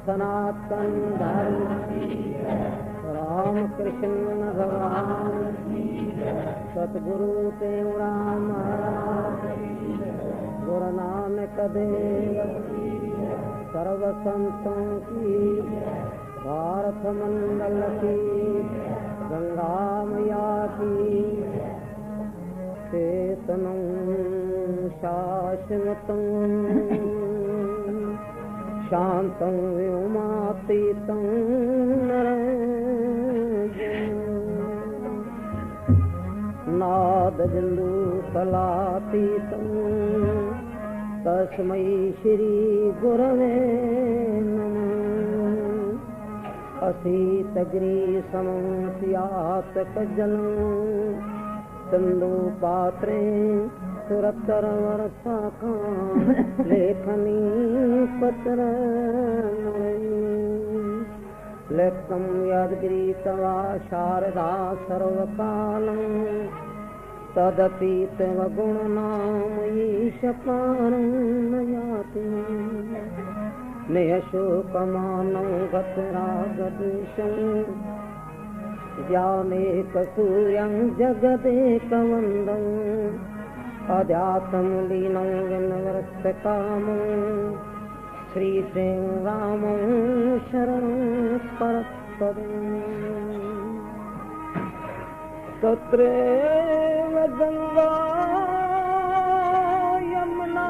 सनातन धर्म राम कृष्ण भगवान सतगुरु देव राम गुरु नानक देव सर्व संतों की भारत मंडल की गंगा मैया की चेतनं शाश्वतं शांतं व्योमातीतं नाद बिंदु कलातीतं तस्मै श्री गुरवे नमः। असीत ग्रीसमं स्यात् जलं सिंधु पात्रे सुरतर वर्षाका लेखनी पत्र लेखम यद्गिरी तवा शारदा सर्वकालं तदपि तव गुणनाम ईशपारं न याति निःशोकमानं गतरागद्वेषं ज्ञानेकसूर्यं जगदेकवन्दं अध्यात्मं लीनं विनवर्तकामं श्रीदेव रामं शरणं परस्परं तत्रैव गंगा यमुना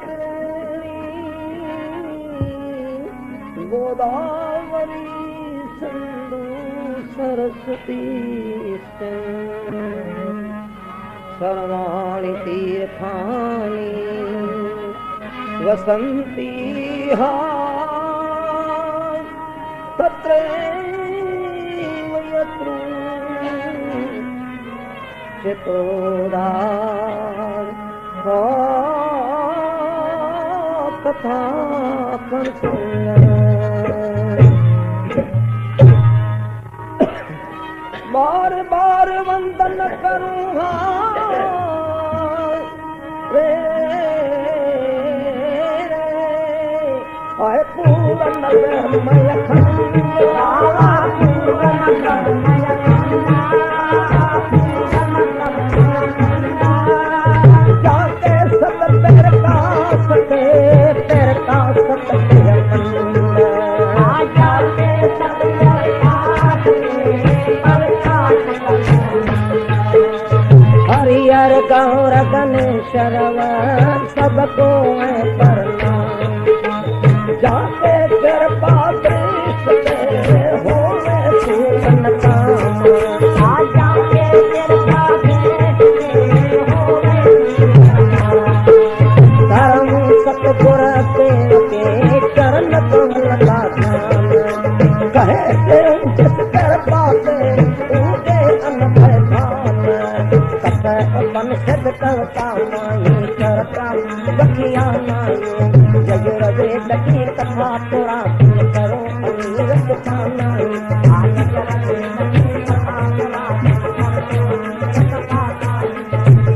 त्रिवेणी गोदावरी सिंधु सरस्वती सर्वाणि तीर्थानि वसन्ति तत्रैव यत्र चित्तोदार तथा बार बार वंदन करूँगा रे आए पूरन मय जाते सत तेरे का सते तेरे का सत हरिहर गौर गणेश सबको है प्रणाम जाते तेरे पास हो पूरन काम जाते तेरे पास धर्म सतगुर के चरण कमल का ध्यान कहे जिस कर पाते उनके अनुभव मन सिद्ध करता माई करता बखिया माई जग रवे लगी कथा तोरा करो अमीरत खानाई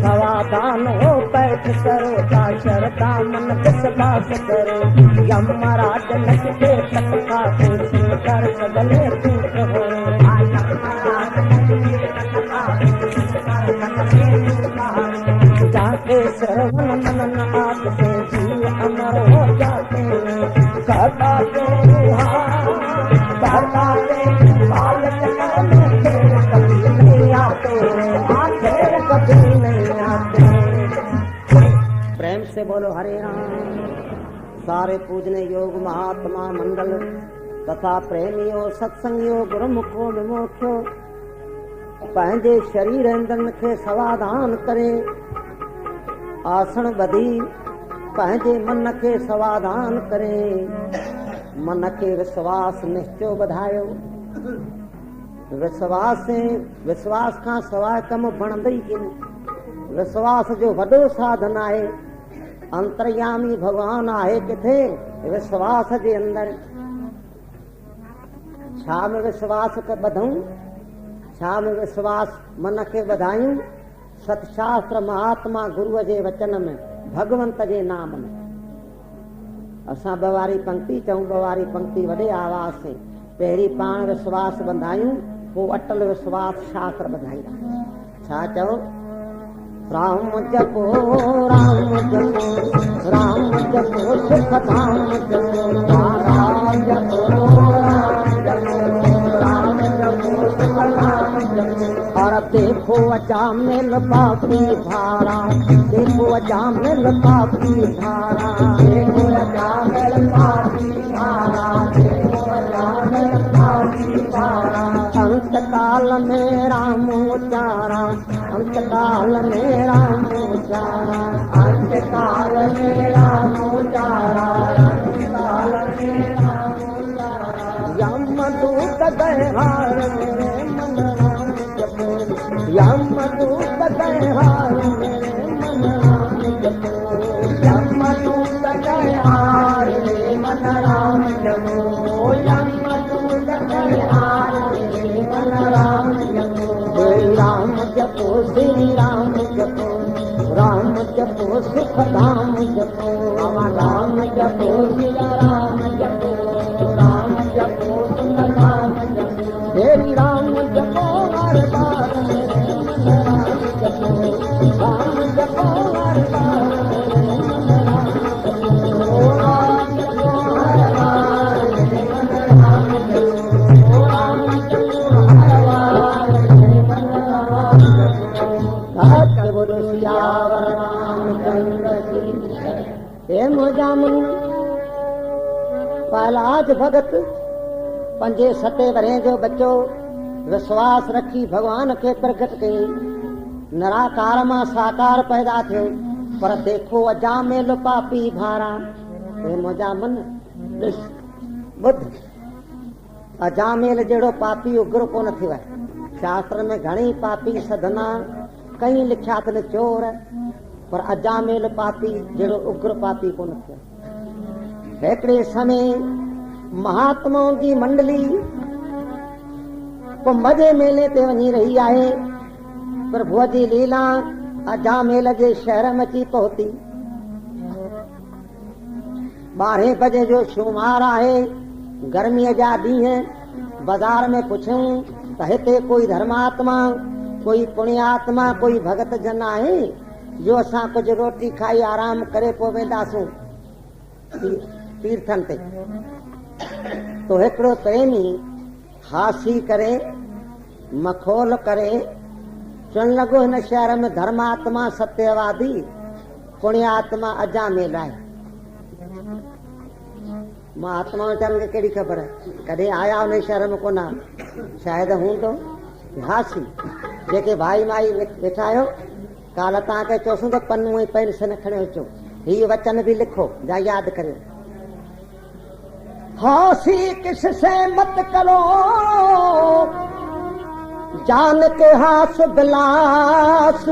समाधान हो पैठ करो शरता मन विश्वास करो यमराज नचते तत्का सुन कर सगले पूछ हो जाके श्रवण मनन आद से जीव अमर हो जाते हैं कहते कभी नहीं आते कभी नहीं आते। प्रेम से बोलो हरे राम। सारे पूजने योग महात्मा मंडल तथा प्रेमियों सत्संगियों गुरुमुखो विमोक्षो पंहिंजे शरीर अंदर के समाधान करे आसन बधी पंहिंजे मन के समाधान करे मन के विश्वास निश्चय बधायो। विश्वास खां सवाइ कम बणंदई किन। विश्वास जो वॾो साधन आहे। अंतर्यामी भगवान आहे किथे? विश्वास जे अंदर। छा में विश्वास के ॿधूं? छा में विश्वास मन के वधायूं? सतशास्त्र महात्मा गुरुअ जे वचन में, भगवंत जे नाम में। असां ॿ वारी पंक्ति चऊं, ॿ वारी पंक्ति वॾे आवाज़ से। पहिरीं पाण विश्वास बंधायूं, पोइ अटल विश्वास शास्त्र ॿधाईंदा। छा चओ? राम जपो राम जपो राम जपो सुख धाम जपो राम जपो राम जपो राम जपो सुख धाम जपो। और देखो अजामिल पापी धारा, देखो अजामिल पापी धारा, देखो अजामिल पापी धारा, देखो अजामिल पापी धारा। अंत काल में राम उचारा, अंत काल में राम उचारा, अंत काल में राम उचारा, अंत काल में राम उचारा। यमदूत गए हार मेरे मन राम जपो, यमदूत गए हार मेरे मन राम जपो, यमदूत गए हार मेरे मन राम जपो, यमदूत गए हार मेरे मन राम जपो। श्री राम जपो, श्री राम जपो, राम जपो सुख धाम जपो, राम जपो सिया राम जपो, राम जपो सुख धाम जपो। श्री राम जपो हर बार मेरे मन राम जपो, राम जपो हर बार मेरे मन राम जपो, राम जपो हर बार मेरे मन राम जपो, राम जपो हर बार मेरे मन राम जपो। बोलो सियावर रामचंद्र की। हे मोजामुन पहलाज भगत 5-7 वरे जो बच्चो विश्वास रखी भगवान के प्रकट कई। निराकार मां साकार पैदा थियो, पर देखो अजामिल पापी भारा। हे मोजामुन बुद्ध अजामिल जहिड़ो पापी उग्र कोन थियो आहे। शास्त्र में घणी पापी सधना कई लिखिया अथनि चोर, पर अजामिल पापी जहिड़ो उग्र पापी कोन थियो। हिकिड़े समय महात्माउनि जी मंडली कुंभ जे मेले ते वञी रही आहे। प्रभुअ जी लीला अजामिल जे शहर में अची पहुती। 12 बजे जो शुमार आहे, गर्मीअ जा ॾींहं। बाज़ार में पुछूं त हिते कोई धर्मात्मा, कोई पुण्यात्मा, कोई भगत जन आहे जो असां कुछ रोटी खाई आराम करे पोइ वेंदासूं तीर्थन ते। तो हिकिड़ो प्रेमी हासी करे मखौल करे चवण लॻो हिन शहर में धर्मात्मा सत्यवादी पुण्यात्मा अजामिल आहे। महात्मा वीचारनि खे कहिड़ी ख़बर आहे, कॾहिं आया हुन शहर में कोन, शायदि हूंदो। हासी जेके भाई माई वेठा आहियो, काल्ह तव्हांखे चयोसीं त पन्नू ऐं पेंसिल खणी अचो, हीउ वचन बि लिखो या यादि करियो। हासी किससे मत करो, जान के हास बिलास,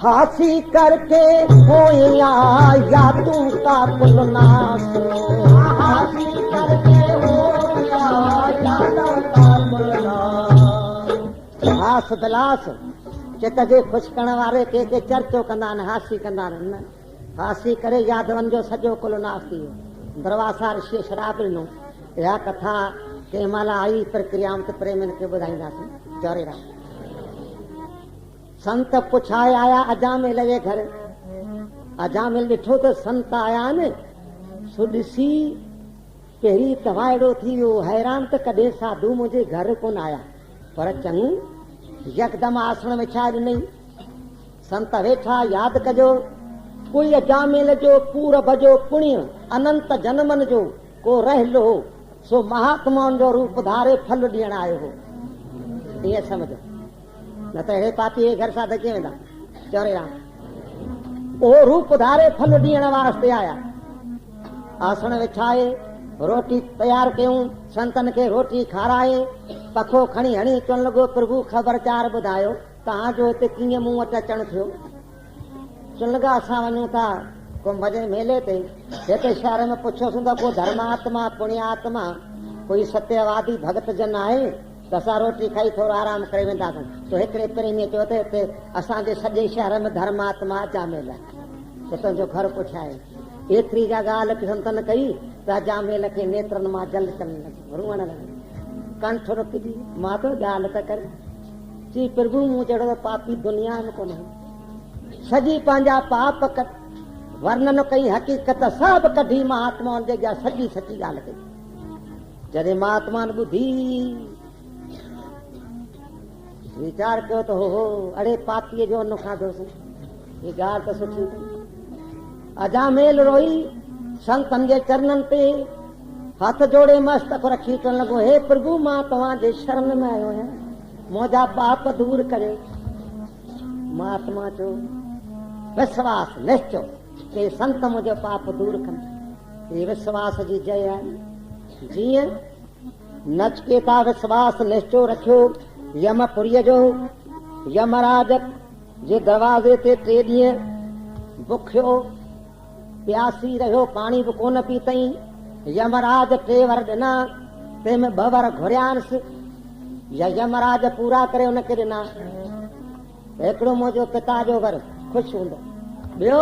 हासी करके होया या तू का कुलनास, हासी करके होया या तू का कुलनास। हास बिलास चित खे ख़ुशि करण वारे के चर्चो कंदा आहिनि, हासी कंदा आहिनि। हासी करे यादवनि जो सॼो कुलनास थी वियो। दरवासा ऋषि शराब ॾिनो। इहा कथा कंहिं महिल आई प्रक्रियाउनि ते प्रेमियुनि खे ॿुधाईंदासीं। चौरे राम संत पुछाए आया अजामिल जे घर। अजामिल ॾिठो त संत आया आहिनि, सो ॾिसी पहिरीं तवाइड़ो थी वियो, हैरान त कॾहिं साधू मुंहिंजे घर कोन आया, पर चङो यकदमि आसन विछाए ॾिनई। संत वेठा, यादि कजो कोई अजामिल जो पूरब जो पुण्य अनंत जन्मनि जो को रहलो सो महात्माउनि जो रूप धारे फल ॾियण आयो हो। ईअं सम्झो, न त अहिड़े पापी जे घर सां धके वेंदा। चौरे राम उहो रूप धारे फल ॾियण वास्ते आया। आसन विछाए रोटी तैयार कयूं, संतन खे रोटी खाराए, पखो खणी हणी चवण लॻो प्रभु ख़बरचार ॿुधायो तव्हांजो हिते कीअं मूं वटि अचणु थियो। चवण लॻा असां वञूं था कुंभ जे मेले ते, हिते शहर में पुछोसीं त को धर्मात्मा पुण्यात्मा कोई सत्यवादी भगत जन आहे त असां रोटी खाई थोरो आराम करे वेंदासीं। तो हिकिड़े प्रेमीअ चयो त हिते असांजे सॼे शहर में धर्मात्मा जामेल आहे, त तुंहिंजो घर पुछाए। एतिरी जा ॻाल्हि संतन कई त जामेल खे नेत्रनि मां जल चवण लॻो, रुअण लॻो, कंठ रुकिजी, मां तो ॻाल्हि त कर। चई प्रभु मूं जहिड़ो पापी दुनिया में कोन, सॼी पंहिंजा पाप वर्णन कई, हक़ीक़त सभु कढी महात्माउनि जे अॻियां सॼी सची ॻाल्हि कई। जॾहिं महात्माउनि ॿुधी वीचार कयो त हो अड़े पापीअ जो अन्न खाधोसीं, ही ॻाल्हि त सुठी। अजामेल रोई संतनि जे चरणनि ते हथ जोड़े मस्तक रखी चवण लॻो, हे प्रभु मां तव्हांजे शरण में आयो आहियां, मुंहिंजा पाप दूर करे। महात्मा चयो विश्वास निश्चो के संत मुंहिंजो पाप दूर कनि, हे विश्वास जी जय आहे। जीअं नचकेता विश्वास निश्चो रखियो यमपुरीअ जो, यमराज जे दरवाज़े ते 3 ॾींहं बुखियो प्यासी रहियो, पाणी बि कोन पीतई। यमराज 3 वर ॾिना, तंहिंमें 2 वर घुरियानसि, यमराज पूरा करे हुनखे ॾिना। हिकिड़ो मुंहिंजो पिता जो वर ख़ुशि हूंदो, ॿियो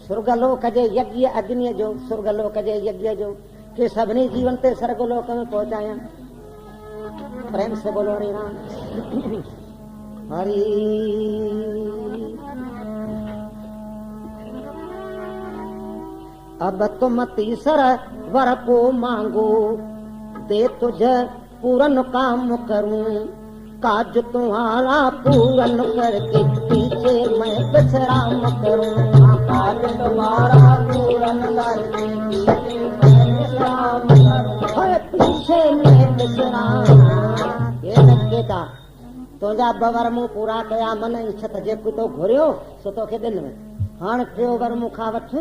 सुर्गलोक जे यज्ञ अग्नि जो, सुर्गलोक जे यज्ञ जो के सभिनी जीवन ते स्वर्गलोक में पहुचाया। प्रेम से बोलो हरि राम हरि। अब तुम तीसरा वर को मांगो, दे तुझ पूरन काम करूं, काज तुम्हारा पूरन करके पीछे मैं विश्राम करूं, काज तुम्हारा पूरन करके पीछे मैं विश्राम करूं, पीछे मैं विश्राम। ये नचकेता तुंहिंजा 2 वर मूं पूरा कया, मन इच्छत जेको तो घुरियो सो तोखे ॾिन में। हाणे 3 वर मूंखां वठ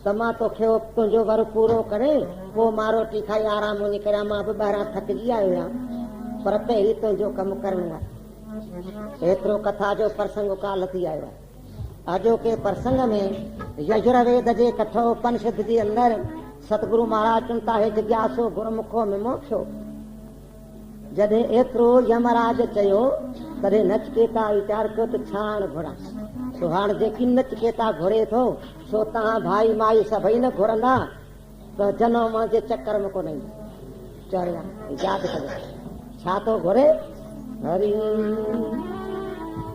त मां तोखे तुंहिंजो वर पूरो करे पोइ मां रोटी खाई आराम वञी करियां। मां बि ॿाहिरां थकिजी आयो आहियां, पर पहिरीं तुंहिंजो कमु करणो आहे। एतिरो कथा जो प्रसंग काल थी आयो आहे। अॼोके प्रसंग में यजुर्वेद जे कठोपनिषद जे अंदरि सतगुरु महाराज चवनि था, हे जिज्ञासो गुरुमुखो में मोक्षो। जॾहिं एतिरो यमराज चयो तॾहिं नचकेता वीचार कयो त छाण घुरां। तो हाणे जेकी नचकेता घुरे थो सो तव्हां भाई माई सभई न घुरंदा त जनम जे चक्कर में कोन ईंदा। चढ़िया यादि कजो छा थो घुरे। हरि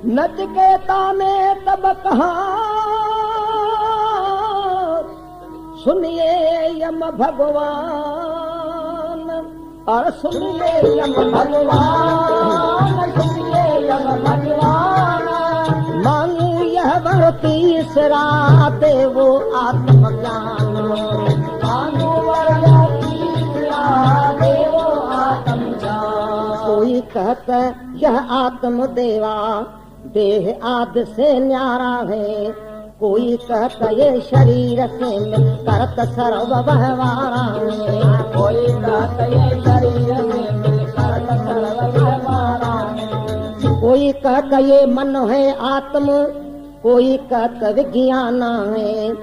नचकेता ने तब कहा, सुनिए यम भगवान, और सुनिए यम भगवान, सुनिए यम भगवान, मांगू यह वर तीसरा देवो आत्मज्ञान, मांगू वर तीसरा देवो आत्मज्ञान। कोई कहता यह आत्म देवा देह आदि से न्यारा है, कोई कहता ये शरीर से करत सर्व व्यवहारा है, कोई कहता ये शरीर से करत सर्व व्यवहारा है, कोई कहता ये मन है आत्म, कोई कहता विज्ञान है,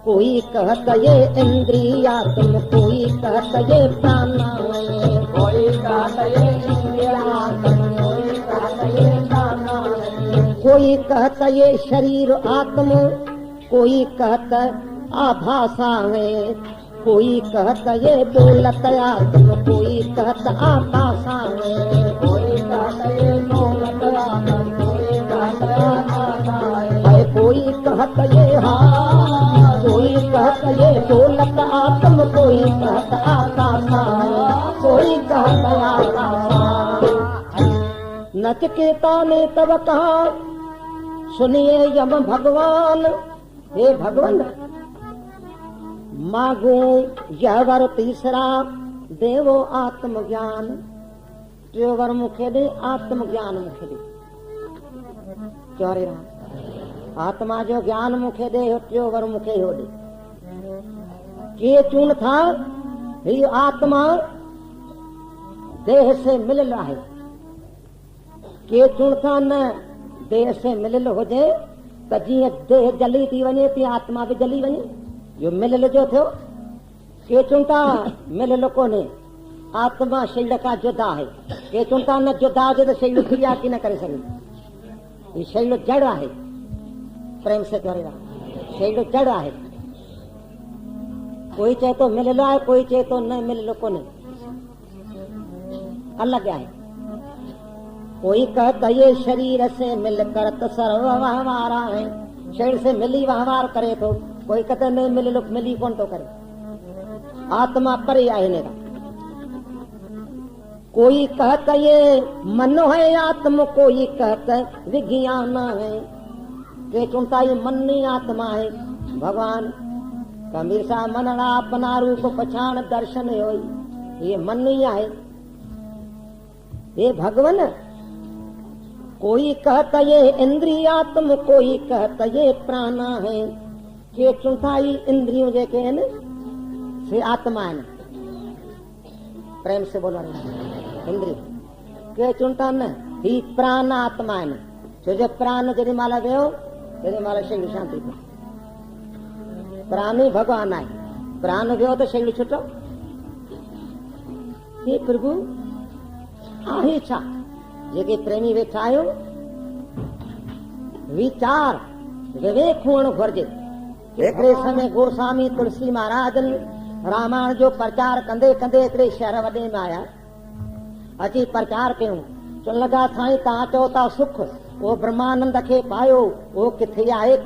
कोई कहता ये इंद्रियात्म, कोई कहता ये प्राण है, कोई कहता ये इंद्रियात्म, कोई कहता ये प्राण है, कोई कहता ये शरीर आत्म, कोई कहता आभासा है, कोई कहता ये बोलत आत्म, कोई कहता आकाशा है, कोई कहता ये बोलत आत्म, कोई कहता आकाशा है, कोई कहता ये हाँ, कोई कहता ये बोलत आत्म, कोई कहता आकाशा, कोई कहता आकाशा। नचकेता ने तब कहा, सुनिए यम भगवान, हे भगवान मांगू यह वर तीसरा देवो आत्मज्ञान। 3 वर मुखे दे, आत्मज्ञान मुखे दे। चौरे राम आत्मा जो ज्ञान मुखे दे, 3 वर मुखे हो दे। के चून था ही आत्मा देह से मिलियल आहे। के चुणता न देह से मिलियल हुजे त जीअं देह जली थी वञे तीअं आत्मा बि जली वञे। जो मिलियल जो थियो, के चुणता मिलियल कोन्हे, आत्मा शरीर खां जुदा आहे। के चुणता न जुदा हुजे त शरीर क्रिया की न करे सघे। ही शरीर जड़ आहे। प्रेम से करे शरीर जड़ आहे। कोई चए तो मिलियल आहे, कोई चए तो न मिलियल कोन्हे, अलग आहे। कोई कहता ये शरीर से मिलकर तो सर्व व्यवहार है, शरीर से मिली व्यवहार करे तो, कोई कहता नहीं मिली कौन तो करे, आत्मा परे आहे ने। कोई कहता ये मन है आत्मा, कोई कहता विज्ञान है। के चुनता ये मन ही आत्मा है। भगवान कबीर सा मनड़ा अपना रूप पछाण दर्शन होई, ये मन ही है। ये भगवान कोई कहता ये इंद्रियात्म, कोई कहता ये प्राणा है। के चुनता ये इंद्रियों जेके हैं से आत्मा है। प्रेम से बोलो इंद्रिय के चुनता न ही प्राण आत्मा है। छो जो प्राण जॾहिं महिल वियो तेॾी महिल शरीर शांति थी। प्राण ही भगवान आहे। प्राण वियो त शरीर छुटो। हे प्रभु आहे छा जेके प्रेमी वेठा आहियो, विचार विवेक हुअणु घुरिजे। हिकिड़े समय गोस्वामी तुलसी महाराजन रामायण जो प्रचार कंदे कंदे हिकिड़े शहर वॾे में आया। अची प्रचार कयूं, चवण लॻा साईं तव्हां चओ था सुख उहो ब्रह्मानंद खे पायो, उहो किथे आहे,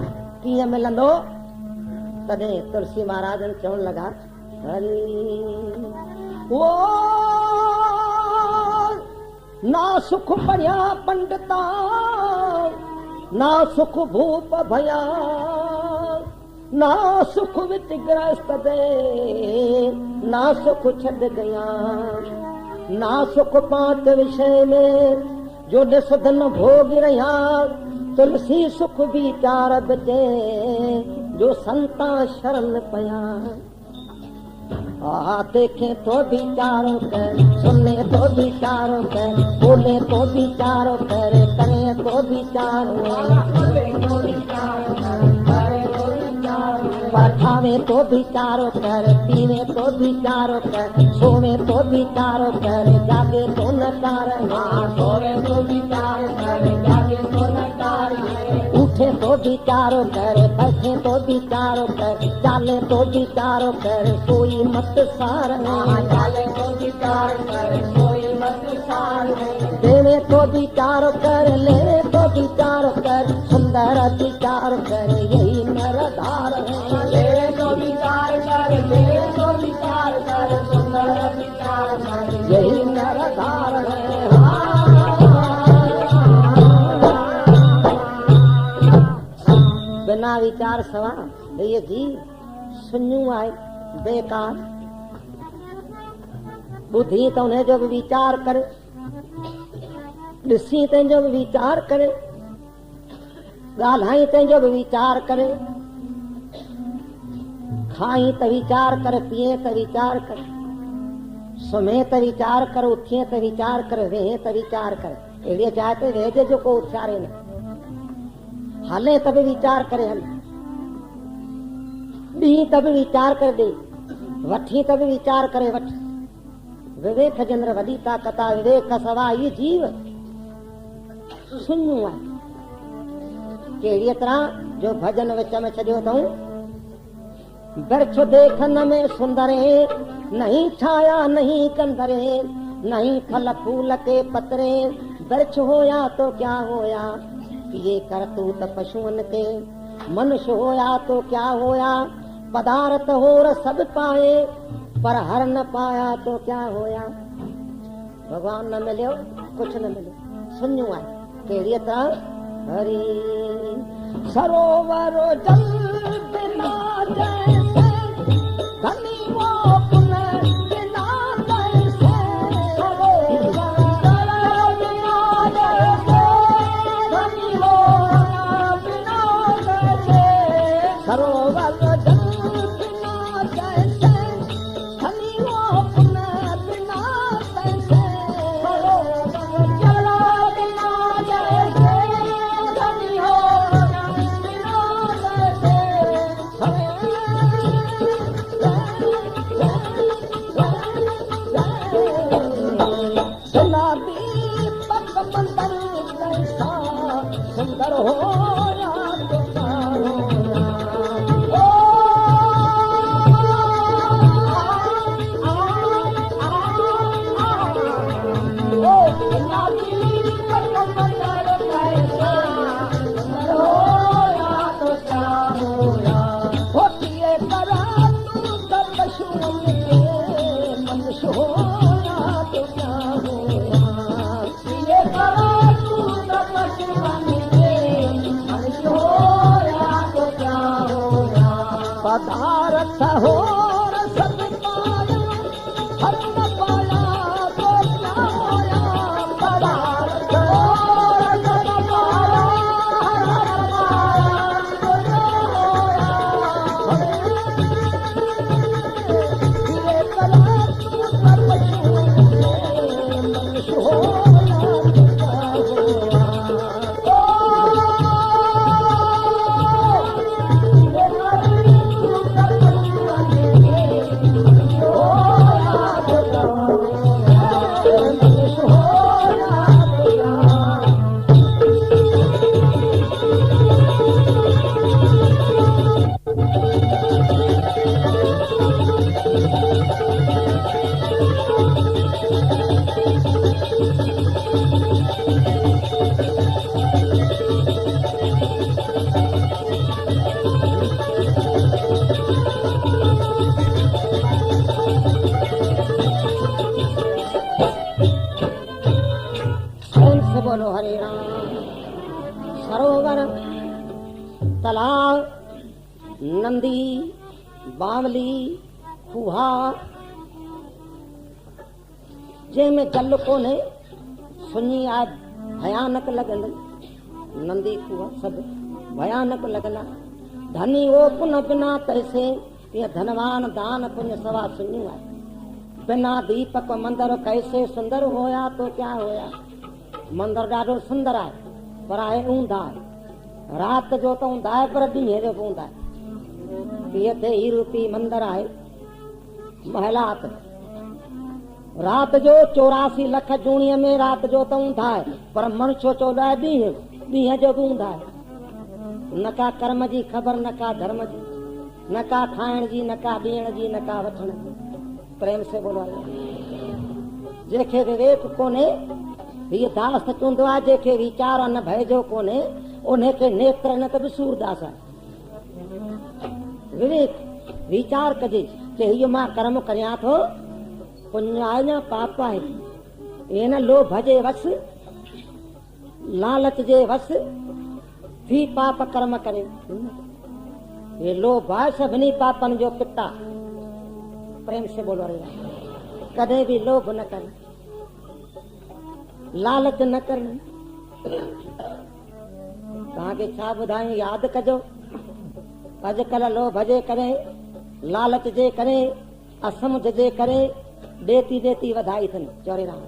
कीअं मिलंदो? तॾहिं तुलसी महाराजन चवण लॻा हरि ओ ना सुख पढ़िया पंडिता, ना सुख भूप भया, ना सुख विच ग्रस्त दे, ना सुख छॾ गया, ना सुख पांच विषय में जो ॾिसधन भोग रहिया। तुलसी सुख विचार बचे जो संता शरण पया। देखे तो विचारो कर, सुने तो विचारो कर, बोले तो विचारो कर, करे तो विचारो, पठावे तो विचारो कर, पीवे तो विचारो कर, सोवे तो विचारो कर, जागे तो नकार, सोवे तो विचारो कर, जागे तो नकार, उठे तो विचारो कर, बैठे तो विचारो कर, चाले तो विचारो कर, कोई मत सार, चाले तो विचारो कर, कोई मत सार, देवे तो विचारो कर, ले तो विचारो कर, सुंदर विचार कर, यही नरधार है। ले तो विचार कर, ले तो विचार कर, सुंदर विचार कर, यही नरधार है। बिना विचार सवा ये जीव सुन्नू आए बेकार। बुद्धि तो उन्हें जब विचार करे, ॾिसी ते जब विचार करे, ॻाल्हाई ते जब विचार करे, खाई त विचार कर, पिए त विचार कर, सुम्हे त विचार कर, उथिए त विचार कर, वेहे त विचार कर। अहिड़ीअ जाइ ते वेहिजे जो को उथियारे न, हले त बि विचार करे हल, ॾी त बि विचार करे ॾे, वठी त बि विचार करे वठ। विवेक जे अंदरि वॾी ताक़त आहे। विवेक खां सवाइ इहे जीव सुन्नू आहे। कहिड़ीअ तरह जो भजन विच में छॾियो अथऊं, बिरछ देखन में सुंदरे, नहीं छाया नहीं कंदरे, नहीं फल फूल के पतरे, बिरछ होया तो क्या होया, ये करतूत पशुअन के, मनुष्य होया तो क्या होया, पदार्थ होर सब पाए, पर हर न पाया तो क्या होया। भगवान न मिलियो कुछ न मिलियो, सुन्नू आहे। कहिड़ीअ तरह हरि सरोवर जल बिना जैसे, धनी वो पुन बिना जैसे, सरोवर जल बिना जैसे, धनी वो बिना जैसे, सरोवर जल बिना जैसे, धनी वो सहोर सब पाया हर न पाया तो क्या होया बड़ा सहोर सब पाया हर न पाया तो क्या होया ये कला तू कर मन सोया बोलो हरे राम। सरोवर तालाब नंदी बावली खुहा जंहिंमें जल कोन्हे सुञी आहे भयानक लॻंदे नंदी खुहा सभु भयानक लॻंदा धनी वो पुन बिना पैसे ये धनवान दान पुण्य सवा सुञियूं आहे बिना दीपक मंदिर कैसे सुंदर होया तो क्या होया मंदिर ॾाढो सुंदर आहे पर आहे ऊंधा आहे राति जो त ऊंधा आहे पर ॾींहं जो बि ऊंधा आहे हिते हीरो पी मंदिर आहे महलात राति जो 84 लख जूणीअ में राति जो त ऊंधा आहे पर मनुष्य चवंदो आहे ॾींहं जो बि ऊंधा आहे न का कर्म जी ख़बर न का धर्म जी न का खाइण जी न का ॾियण जी न का वठण जी प्रेम से बोलो जंहिंखे विवेक कोन्हे हीअ दास चवंदो आहे जंहिंखे वीचार न भइजो कोन्हे उनखे नेत्र न त बि सूरदास आहे विवेक वीचार कजे कि हीअ मां कर्म करियां थो पुण्य आहे या पाप आहे हे न लोभ जे वस लालच जे वस थी पाप कर्म करे ये लोभ आहे सभिनी पापनि जो पिता प्रेम से बोलो रे कॾहिं बि लोभ न कर लालच न करनी तव्हांखे छा ॿुधायूं यादि कजो अॼुकल्ह लोभ जे करे लालच जे करे असमुझ जे करे ॾेती ॾेती वधाई अथनि चोरे राम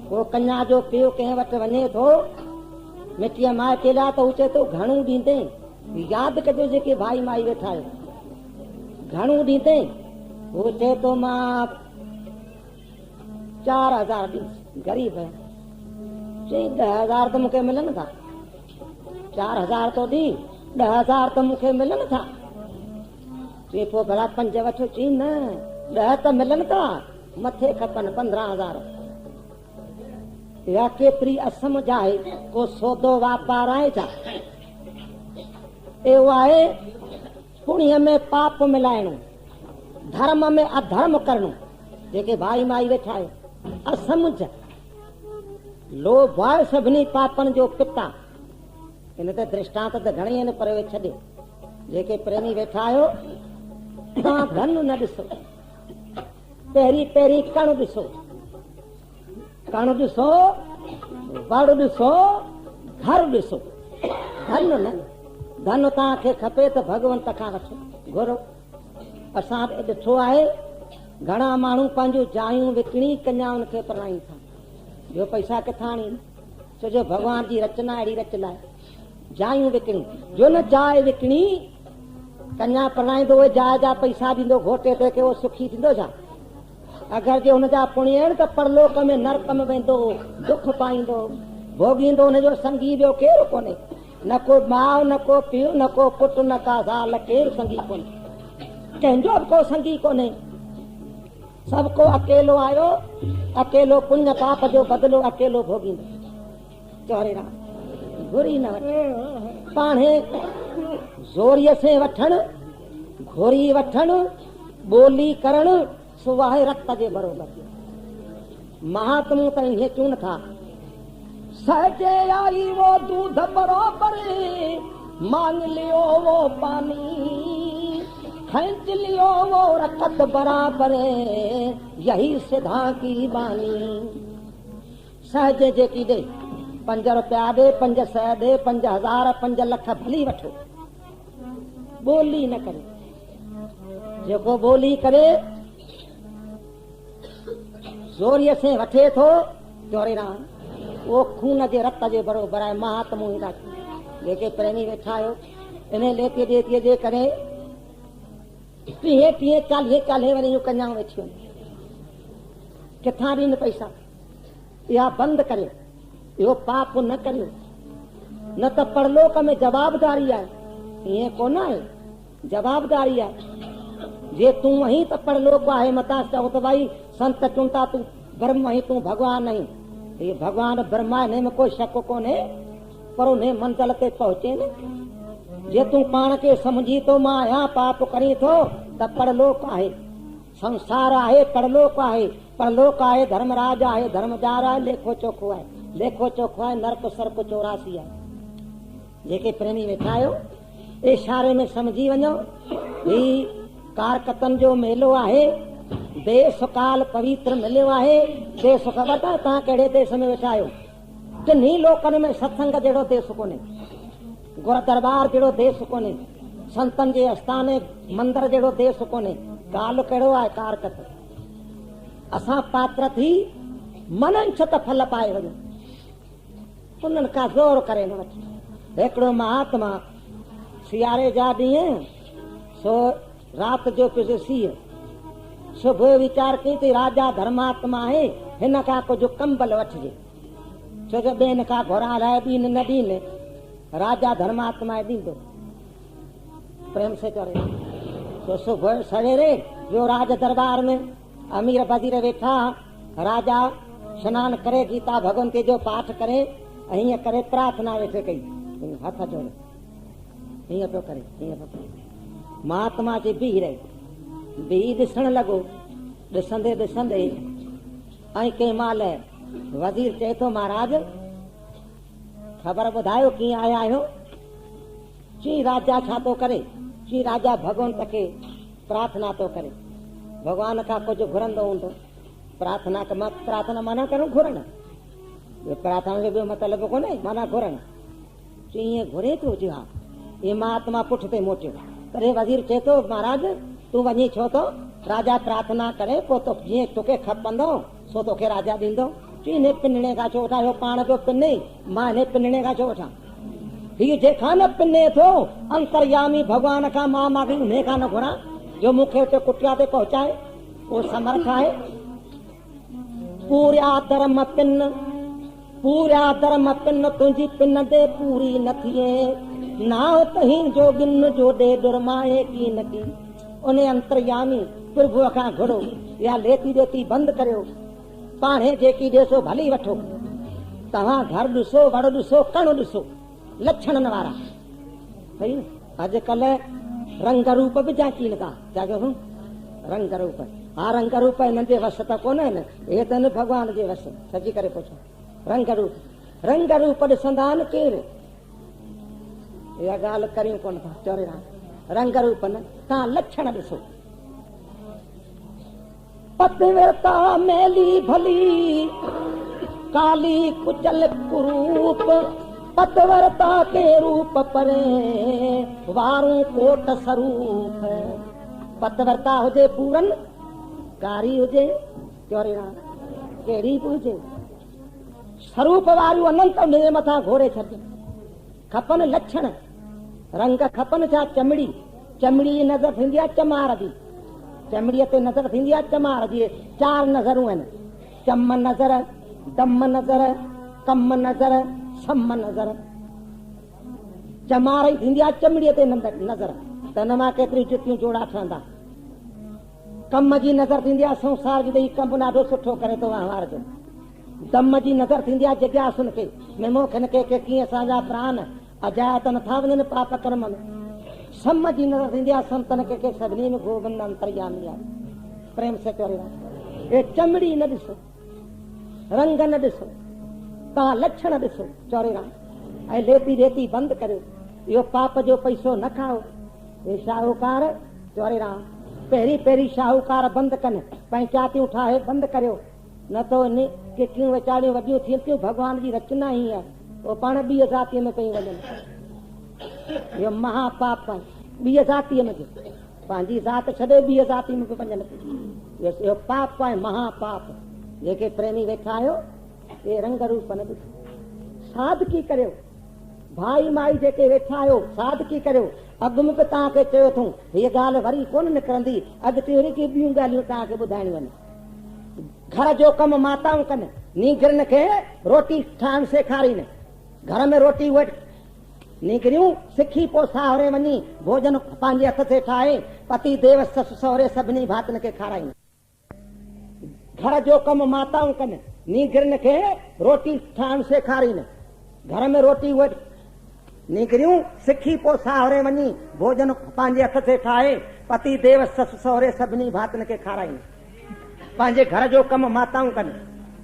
को कन्या जो पियो कंहिं वटि वञे थो मिटीअ माए केॾा त उचे तो घणो ॾींदे यादि कजो जेके भाई माई वेठा आहियो घणो ॾींदे वो चए तो मां 4000 गरीब है चई 10,000 तो मूंखे मिलनि था 4000 तो ॾी 10,000 तो मूंखे मिलनि था चई पोइ भला 5 वठो चई न 10 त मिलनि था मथे खपनि 15,000 या केतिरी असमझ आहे को सौदो वापार आहे छा एवो आहे पुण्य में पाप मिलाइणो धर्म में अधर्म करणो जेके भाई माई वेठा आहियो असमुझ लोभ आहे सभिनी पापनि जो पिता इन ते दृष्टांत त घणेई आहिनि पर उहे छॾे जेके प्रेमी वेठा आहियो तव्हां धन न ॾिसो पहिरीं पहिरीं कण ॾिसो वड़ ॾिसो घर ॾिसो धन न धन तव्हांखे खपे त भगवंत खां वठो घुरो असां ॾिठो आहे घणा माण्हू पंहिंजूं जायूं विकिणी कन्याउनि खे परणाइनि था ॿियो पैसा किथां आणीनि छो जो भॻवान जी रचना अहिड़ी रचियलु आहे जायूं विकिणी जो न जाइ विकिणी कन्या परणाईंदो उहे जाइ जा पैसा ॾींदो घोटे ते के उहो सुखी थींदो छा अगरि जे हुनजा पुण्य आहिनि त परलोक में नरक में वेंदो दुख पाईंदो भोगींदो हुनजो संगी ॿियो केरु कोन्हे न को माउ न को पीउ न को पुटु न का ज़ाल केरु संगी कोन्हे कंहिंजो बि को संगी कोन्हे सभु को अकेलो आयो अकेलो पुण्य पाप जो बदिलो अकेलो भोगींदो चोरे राम घुरी न वठ पाणे ज़ोरीअ से वठण घुरी वठण ॿोली करण सुवाहे रक्त जे बरोबर महात्मू त ईअं चूं था सहजे आई वो दूध बरोबर मांग लियो वो पानी खींच लियो वो रकत बराबर, यही सिधा की बानी। सहज जेकी दे, 5 रुपया दे, 500 दे, 5000, 5 लख भली वठो, बोली न करे। जेको बोली करे ज़ोरीअ से वठे थो चोरेराम, वो खून जे रत जे बरोबर आहे। महात्मो जेके प्रेमी वेठा आहियो, इन लेती ॾेतीअ जे करे 30, 40 वरी कन्याऊं वेठियूं किथां ॾींद पैसा। इहा बंदि करियो, इहो पाप न करियो, न त परलोक में जवाबदारी आहे। ईअं कोन आहे, जवाबदारी आहे। जे तूं आहीं त परलोक आहे, मतां चओ त भाई संत चुनता तूं ब्रह्म आहीं, तूं भगवान आहीं। ये भगवान ब्रह्मा, हिन में कोई शक कोन्हे, पर उन मंज़िल ते पहुचे न। जे तूं पाण खे समझी थो मां आहियां, पाप करी थो, त परलोक आहे। संसार आहे, परलोक आहे। परलोक आहे, धर्मराज आहे, धर्मजार आहे, लेखो चोखो आहे। लेखो चोखो आहे, नरक सर्प 84 आहे। जेके प्रेमी वेठा आहियो, इशारे में समझी वञो, ही कारकतन जो मेलो आहे। देश काल पवित्र मिलियो आहे। देश ख़बर अथव तव्हां कहिड़े देश में वेठा आहियो? टिनी लोकनि में सत्संग जहिड़ो देश कोन्हे, गुर दरबार जहिड़ो देश कोन्हे, संतन जे आस्थाने मंदर जहिड़ो देश कोन्हे। काल कहिड़ो आहे? कारकत। असां पात्र थी मननि छो त फल पाए वञो, उन्हनि खां ज़ोर करे न वठो। हिकिड़ो महात्मा सियारे जा ॾींहं सो राति जो पियो सीउ, सुबुह वीचार कई त राजा धर्मात्मा आहे, हिन खां कुझु कंबल वठिजे, छो जो ॿियनि खां घुरा लाइ ॾीन न ॾीन, राजा धर्मात्मा ॾींदो। प्रेम से चढ़े तो सुबह सवेरे जो राज दरबार में अमीर वजीर वेठा, राजा स्नान करे, गीता भगवंती जो पाठ करे, हीअं करे प्रार्थना वेठे कई, हथ जोड़े हीअं पियो करे, हीअं पियो करे। महात्मा जी बीह रही, बीह ॾिसण लॻो। ॾिसंदे ॾिसंदे ऐं कंहिं महिल वज़ीर चए थो, महाराज ख़बर ॿुधायो कीअं आया आहियो? चई राजा छा थो करे? चई राजा भगवंत खे प्रार्थना थो करे, भगवान खां कुझु घुरंदो हूंदो। प्रार्थना प्रार्थना माना करूं घुरण, प्रार्थना जो ॿियो मतिलबु कोन्हे, माना घुरण। चई ईअं घुरे थो? जी हा। ये महात्मा पुठिते मोटियो। तॾहिं वज़ीर चए थो, महाराज तूं वञी छो थो? राजा प्रार्थना करे, पोइ तो जीअं तोखे खपंदो सो तोखे राजा ॾींदो। चई हिन पिनणे खां छो वठां? पाण जो पिने, मां हिन पिनणे खां छो वठां? हीअ जेखां न पिने थो अंतर्यामी भगवान खां मां मांगे उन खां न घुरां, जो मूंखे हुते कुटिया ते पहुचाए, उहो समर्थ आहे। पूरा धर्म पिन, पूरा धर्म पिन, तुंहिंजी पिन ते पूरी न थिए, नाव तहीं जोगिन जो दे डुरमाए की न की। उन अंतर्यामी प्रभुअ खां घुरो, या लेती देती बंदि करियो, पाणे जेकी ॾिसो भली वठो। तव्हां घर ॾिसो, वड़ ॾिसो, कण ॾिसो, लक्षणनि वारा सही न। अॼुकल्ह रंग रूप बि जांची लॻा, जाॻो रंग रूप। हा रंग रूप हिननि जे वस त कोन आहिनि, हे त भॻवान जे वस। सची करे पुछो, रंग रूप ॾिसंदा आहिनि केरु? इहा ॻाल्हि करियूं कोन था, चोरे रंग रूप न, तव्हां लक्षण ॾिसो। पतिव्रता मेली भली, काली कुचल कुरूप, पतिव्रता के रूप परे, वारूं कोट स्वरूप। पतिव्रता हुजे पूरन, कारी हुजे चोरे कहिड़ी बि हुजे, स्वरूप वारियूं अनंत हुनजे मथां घोड़े छॾ। खपनि लक्षण, रंग खपनि छा? चमड़ी, चमड़ी जी नज़र थींदी आहे चमार जी, चमड़ीअ ते नज़र थींदी आहे चमार जी। 4 नज़रूं आहिनि, चम नज़र, दम नज़र, कम नज़र, सम नज़र। चमार ई थींदी आहे चमड़ीअ ते नज़र, त हिन मां केतिरी जुतियूं जोड़ा ठहंदा। कम जी नज़र थींदी आहे संसार जी, ॾेई कमु ॾाढो सुठो करे थो वहिंवार जो। दम जी नज़र थींदी आहे जिज्ञासुनि खे, मेमोखनि खे कीअं असांजा प्राण अजाया त नथा वञनि पाप कर्म में। सम जी नज़र थींदी आहे संतन खे सभिनी में गोविंद अंतर्यामी आहे। प्रेम से करे हे चमड़ी न ॾिसो, रंग न ॾिसो, तव्हां लक्षण ॾिसो चोरे ऐं लेती देती बंदि करियो। इहो पाप जो पैसो न खाओ। हे शाहूकार चोरी राम पहिरीं पहिरीं शाहूकार बंदि कनि पंचायतियूं ठाहे बंदि करियो, न तो इन के क्यों वेचारियूं वॾियूं थियनि थियूं, भॻवान जी रचना ही आहे, वो पाण ॿी ज़ातीअ में पई वञनि। इहो महापाप आहे, ॿी ज़ातीअ में पंहिंजी ज़ात छॾे ॿी ज़ाती में पियो वञनि, इहो पाप आहे, महापाप। जेके प्रेमी वेठा आहियो ये रंग रूप न ॾिसो, सादगी करियो। भाई माई जेके वेठा आहियो सादगी करियो। अॻुमुख तव्हांखे चयो अथऊं हीअ ॻाल्हि वरी कोन निकिरंदी, अॻिते वरी के ॿियूं ॻाल्हियूं तव्हांखे ॿुधाइणियूं आहिनि। घर जो कमु माताऊं कनि, नीगरनि खे रोटी ठाहिण सेखारीनि, घर में रोटी उहे नीगरियूं सिखी पोइ साहुरे वञी भोजन पंहिंजे हथ से ठाहे पति देव ससु सहुरे सभिनी भातियुनि खे खाराईनि। घर जो कमु माताऊं कनि, नीगरनि खे रोटी ठाहिण सेखारीनि, घर में रोटी उहे नीगरियूं सिखी पोइ साहुरे वञी भोजन पंहिंजे हथ से ठाहे पति देव ससु सहुरे सभिनी भातियुनि खे खाराईनि। पंहिंजे घर जो कमु माताऊं कनि।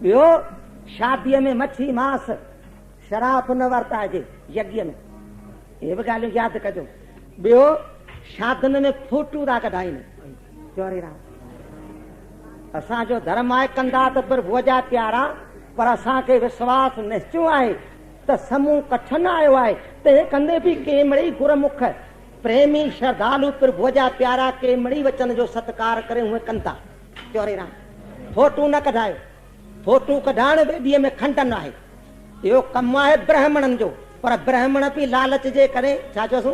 ॿियो शादीअ में मच्छी मांस शराब न वरताइजे यज्ञ में, इहे बि ॻाल्हियूं यादि कजो। ॿियो शादियुनि में फोटू था कढाइनि। चोरी राम असांजो धर्म आहे कंदा त प्रभुअ जा प्यारा, पर असांखे विश्वास निश्चय आहे त समूह कठ न आयो आहे, तंहिं कंदे बि केमड़ी गुरमुख प्रेमी श्रद्धालु प्रभुअ जा प्यारा केमड़ी वचन जो सत्कार करे उहे कनि था। चोरी राम फोटू न कढायो, फोटू कढाइण वेदीअ में खंडन आहे, इहो कमु आहे ब्राह्मणनि जो। पर ब्राह्मण बि लालच जे करे छा चयोसि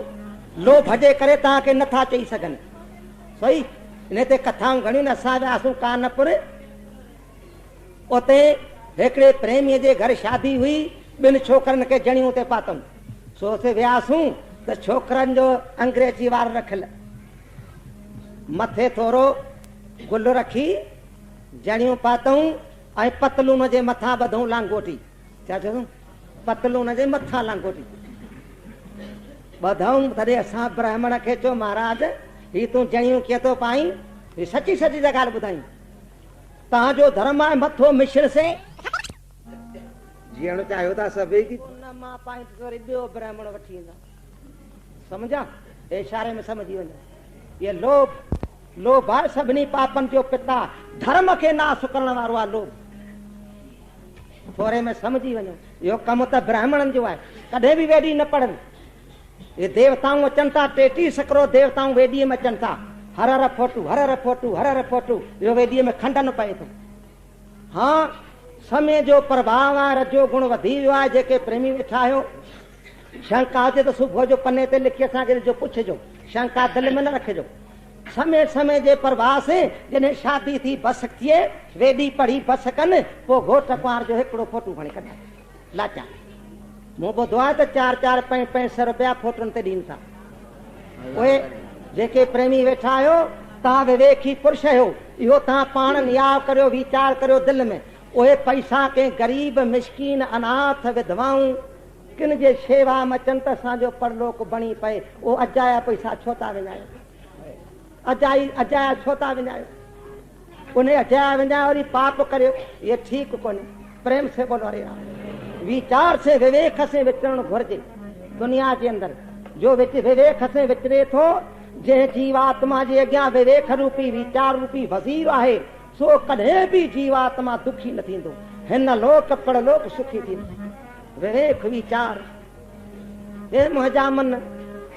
लोभ जे करे तव्हांखे नथा चई सघनि। सही इन ते कथाऊं घणियूं न। असां वियासीं कानपुर, उते हिकिड़े प्रेमीअ जे घर शादी हुई, ॿिनि छोकरनि खे जणियूं ते पातऊं। सो उते वियासीं त छोकरनि जो अंग्रेजी वार रखियल, मथे थोरो गुल रखी जणियूं पातऊं ऐं पतलून जे मथां ॿधऊं लांगोटी। छा चयो पतलून जे मथां लांगोटी ॿधऊं। तॾहिं असां ब्राह्मण खे चयो महाराज ही तूं जणियूं कीअं थो पाईं, ही सची सची त ॻाल्हि ॿुधाई, तव्हांजो धर्म आहे मथो मिश्र से जीअण चाहियो था सभई की न मां पाईं त वरी ॿियो ब्राह्मण वठी ईंदा। सम्झा इशारे में समझी वञो। ये लोभ लोभ आहे सभिनी पापनि जो पिता, धर्म खे नास करण वारो आहे लोभ। थोरे में समझी वञो, इहो कमु त ब्राह्मणनि जो आहे, कॾहिं बि वेदी न पढ़नि। ये देवताऊं अचनि था, 33 सकरो देवताऊं वेदीअ में अचनि था, हर हर फोटू हर हर फोटू हर हर फोटू, इहो वेदीअ में खंडन पए थो। हाँ समय जो प्रभाव आहे, रजो गुण वधी वियो आहे। जेके प्रेमी वेठा आहियो, शंका हुजे त सुबुह जो पने ते लिखी असांखे जो पुछिजो, शंका दिलि में न रखिजो। समय समय जे प्रभाव से जॾहिं शादी थी बस थिए, वेदी पढ़ी बस कनि, पोइ घोट कुंवार जो हिकिड़ो फोटू खणी कढाए लाचा। मूं ॿुधो आहे त 4-4 5-5 रुपया फोटुनि ते ॾीनि था। उहे जेके प्रेमी वेठा आहियो, तव्हां विवेकी पुरुष आहियो, इहो तव्हां पाण नियाव करियो, वीचार करियो दिलि में। उहे पैसा कंहिं ग़रीब मिसकीन अनाथ विधवाऊं किन जे शेवा में अचनि त असांजो परलोक बणी पए। उहो अजाया पैसा छो था विञायो, अजाया छो था विञायो, उन अजाया विञायो वरी पाप करियो, ये ठीक कोन्हे। प्रेम से बोलो हरे राम, विचार से विवेक से विचरण घुर्जे। दुनिया जे अंदर जो विवेक से विचरे थो, जंहिं जीवात्मा जे अॻियां विवेक रूपी विचार रूपी वज़ीर आहे, सो कॾहिं बि जीवात्मा दुखी न थींदो, हिन लोक परलोक सुखी थींदो। विवेक विचार हे मुंहिंजा मन,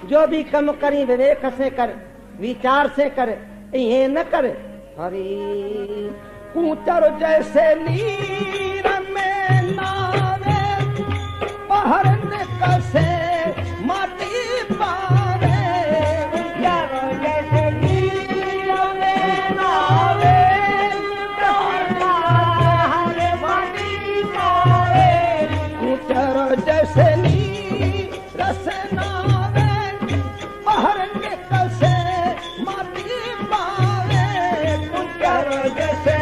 जो भी कम करी विवेक से कर, विचार से कर, ये न कर हरी कूचर जैसे नीर में नावे, पहर न कसे माटी पावे, कूचर जैसे नीर में नावे, पहर माटी पावे, कूचर जैसे नीर से नावे, पहर न कसे जैसे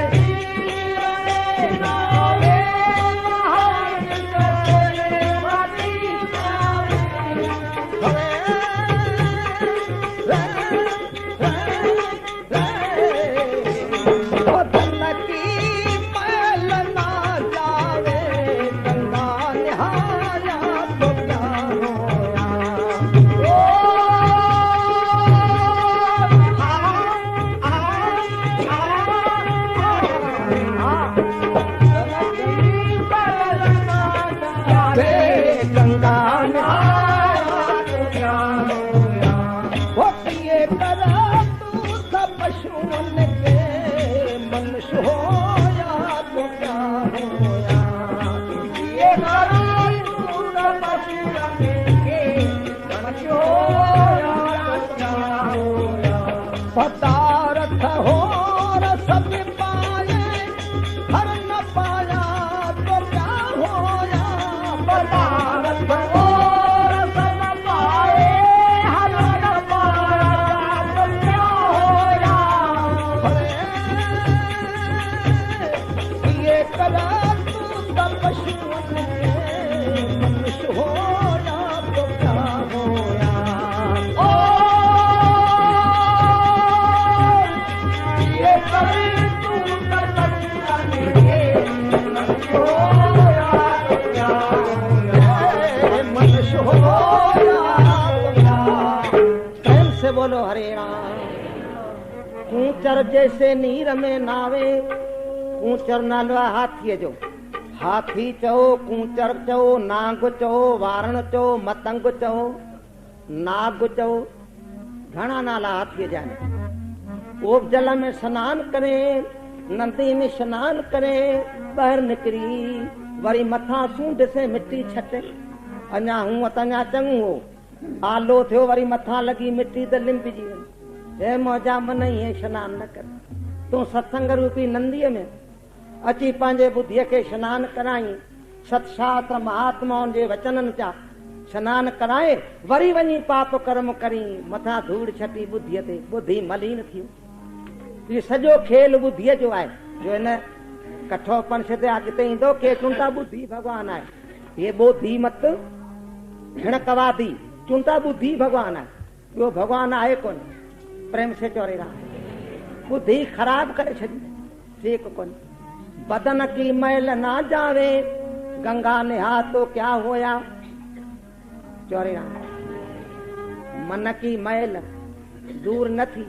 मनुष्य होया तो क्या होया, ये नारायण सूर पशु के मनुष्य होया तो क्या होया, पदार्थ हो सब पाए हर न पाया तो क्या होया, पदार्थ हो सब पाए हर न पाया तो क्या होया, ये कला तू तपस्वी मनुष्य होया तो क्या होया, ओ ये कभी तू तपस्वी मनुष्य होया तो क्या होया, मनुष्य होया तो क्या। प्रेम से बोलो हरे राम। कूचर जैसे नीर में नावे, कूचर नालवा हाथी जो, हाथी चो कूचर चो नाग चो वारण चो मतंग चो नाग चो, घना नाला हाथी जाने। वो जल में स्नान करे, नदी में स्नान करे, बाहर निकरी वरी मथा सूंड से मिट्टी छटे, अञा हूं अञा चंगू हो, आलो थियो वरी मथा लगी मिट्टी त लिंपजी वई, हे मौजा मन ही स्नान न कर। तू सत्संग रूपी नंदीअ में अची पंहिंजे बुद्धीअ खे स्नान कराई, सतशास्त्र महात्माउनि जे वचननि जा स्नान कराए, वरी वञी पाप कर्म करी मथा धूड़ छटी बुद्धीअ ते, बुद्धि मलीन थी। ये सॼो खेल बुद्धीअ जो आहे, जो हिन कठो पंश ते अॻिते ईंदो के चुंटा बुद्धि भगवान आहे। ये बुद्धि मत हिणकवादी चुंटा बुद्धि भगवान आहे, ॿियो भगवान आहे कोन। प्रेम से चोरे रहा, बुद्धि खराब करे छॾी, ठीक कोन। बदन की मैल ना जावे, गंगा नहा तो क्या होया, चोरे रहा। मन की मैल दूर न थी,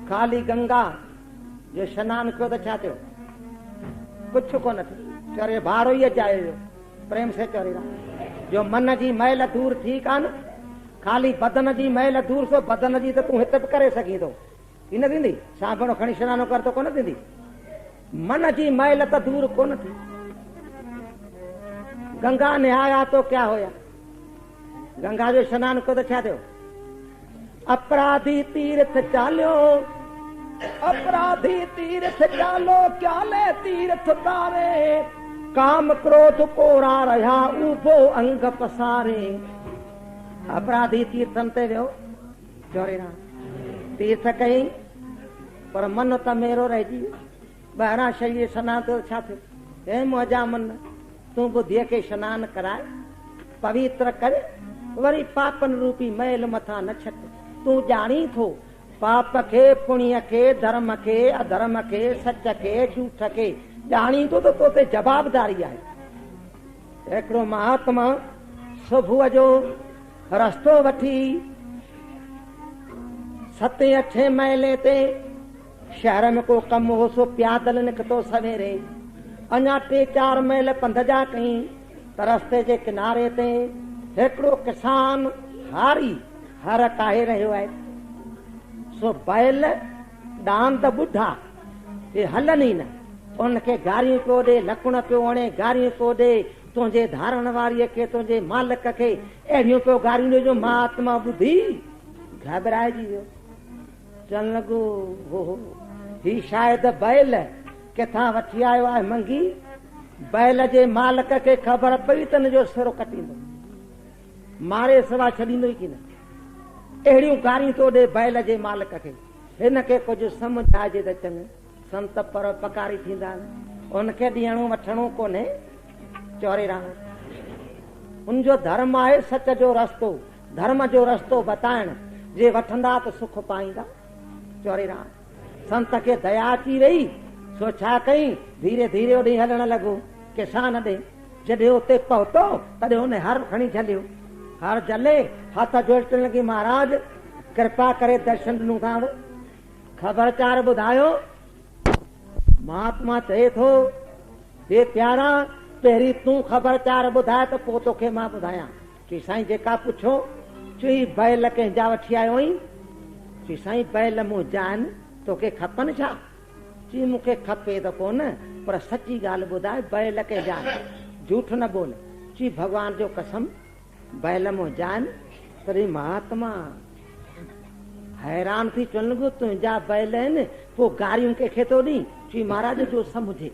खाली गंगा जो स्नान कयो त छा थियो, कुछ कोन थी, चोरे भारो ई जाए जो। प्रेम से चोरे रहा, जो मन जी मैल दूर थी कान, खाली बदन जी मैल दूर सो, बदन जी त तूं हित बि करे सघीं थो, ही न थींदी, साबुण खणी सनानु कर तो कोन थींदी। मन जी मैल त दूर कोन थी, गंगा नहाया तो क्या होया, गंगा जो स्नान कयो त छा थियो। अपराधी तीर्थ चालियो, अपराधी तीर्थ चालो, क्या ले तीर्थ तारे, काम क्रोध कोरा रहा उभो अंग पसारे। अपराधी तीर्थन ते वियो, चोरे रहा, तीर्थ कई पर मन त मेरो रहिजी वियो, ॿाहिरां शरीर सनान तो छा थियो। हे मौजा मन, तूं बुद्धीअ खे स्नान कराए, पवित्र कर, वरी पापन रूपी मैल मथा न छट। तूं ॼाणी थो पाप खे पुण्य खे, धर्म खे अधर्म खे, सच खे झूठ खे, ॼाणी थो त तो ते जवाबदारी आहे। हिकिड़ो महात्मा सुबुह जो रस्तो वठी 7-8 महीने ते शहर में को कम हो, सो प्यादल निकतो सवेरे, अञा 3-4 मील पंध जा कई त रस्ते जे किनारे ते हिकिड़ो किसान हारी हर काहे रहियो आहे। सो बैल डांद बुढ़ा ये हलनि न, उनखे गारियूं पियो ॾे, लकुण पियो हणे, गारियूं पियो ॾे, तुंहिंजे धारण वारीअ खे, तुंहिंजे मालिक खे अहिड़ियूं पियो गारियूं ॾे जो महात्मा ॿुधी घबराइजी वियो। चवण लॻो हो ही शायदि बैल किथां वठी आयो आहे मंगी, बैल जे मालिक खे ख़बर पई त हिन जो सिरो कटींदो, मारे सवा छॾींदो ई की न। अहिड़ियूं गारियूं थो ॾे बैल जे मालिक खे, हिन खे कुझु सम्झ अचे त चङो। संत पर पकारी थींदा आहिनि, उनखे ॾियणो वठणो कोन्हे, चोरे रहा। उनजो धर्म आहे सच जो रस्तो, धर्म जो रस्तो बताइण, जे वठंदा त सुख पाईंदा, चोरे रहा। संत खे दया अची वई, सो छा कई, धीरे धीरे ओॾे हलण लॻो किसान ॾे। जॾहिं उते पहुतो तॾहिं हुन हर खणी झलियो, हर झले हथ जोड़ण लॻी, महाराज कृपा करे दर्शन ॾिनूं था, ख़बरचार ॿुधायो। महात्मा चए थो, हे प्यारा पहिरीं तूं ख़बरचार ॿुधाए त पोइ तोखे मां ॿुधायां। चई साईं जेका पुछो। चई बैल कंहिंजा वठी आयो आहीं? चई साईं बैल मुंहिंजा आहिनि, तोखे खपनि छा? ची मूंखे खपे त कोन, पर सची ॻाल्हि ॿुधाए, बैल खे जान, झूठ न बोल। ची भगवान जो कसम, बैल मो जान। तरी महात्मा हैरान थी चवण लॻो, तुंहिंजा बैल आहिनि, पोइ गारियूं कंहिंखे थो ॾी? ची महाराज जो समुझे।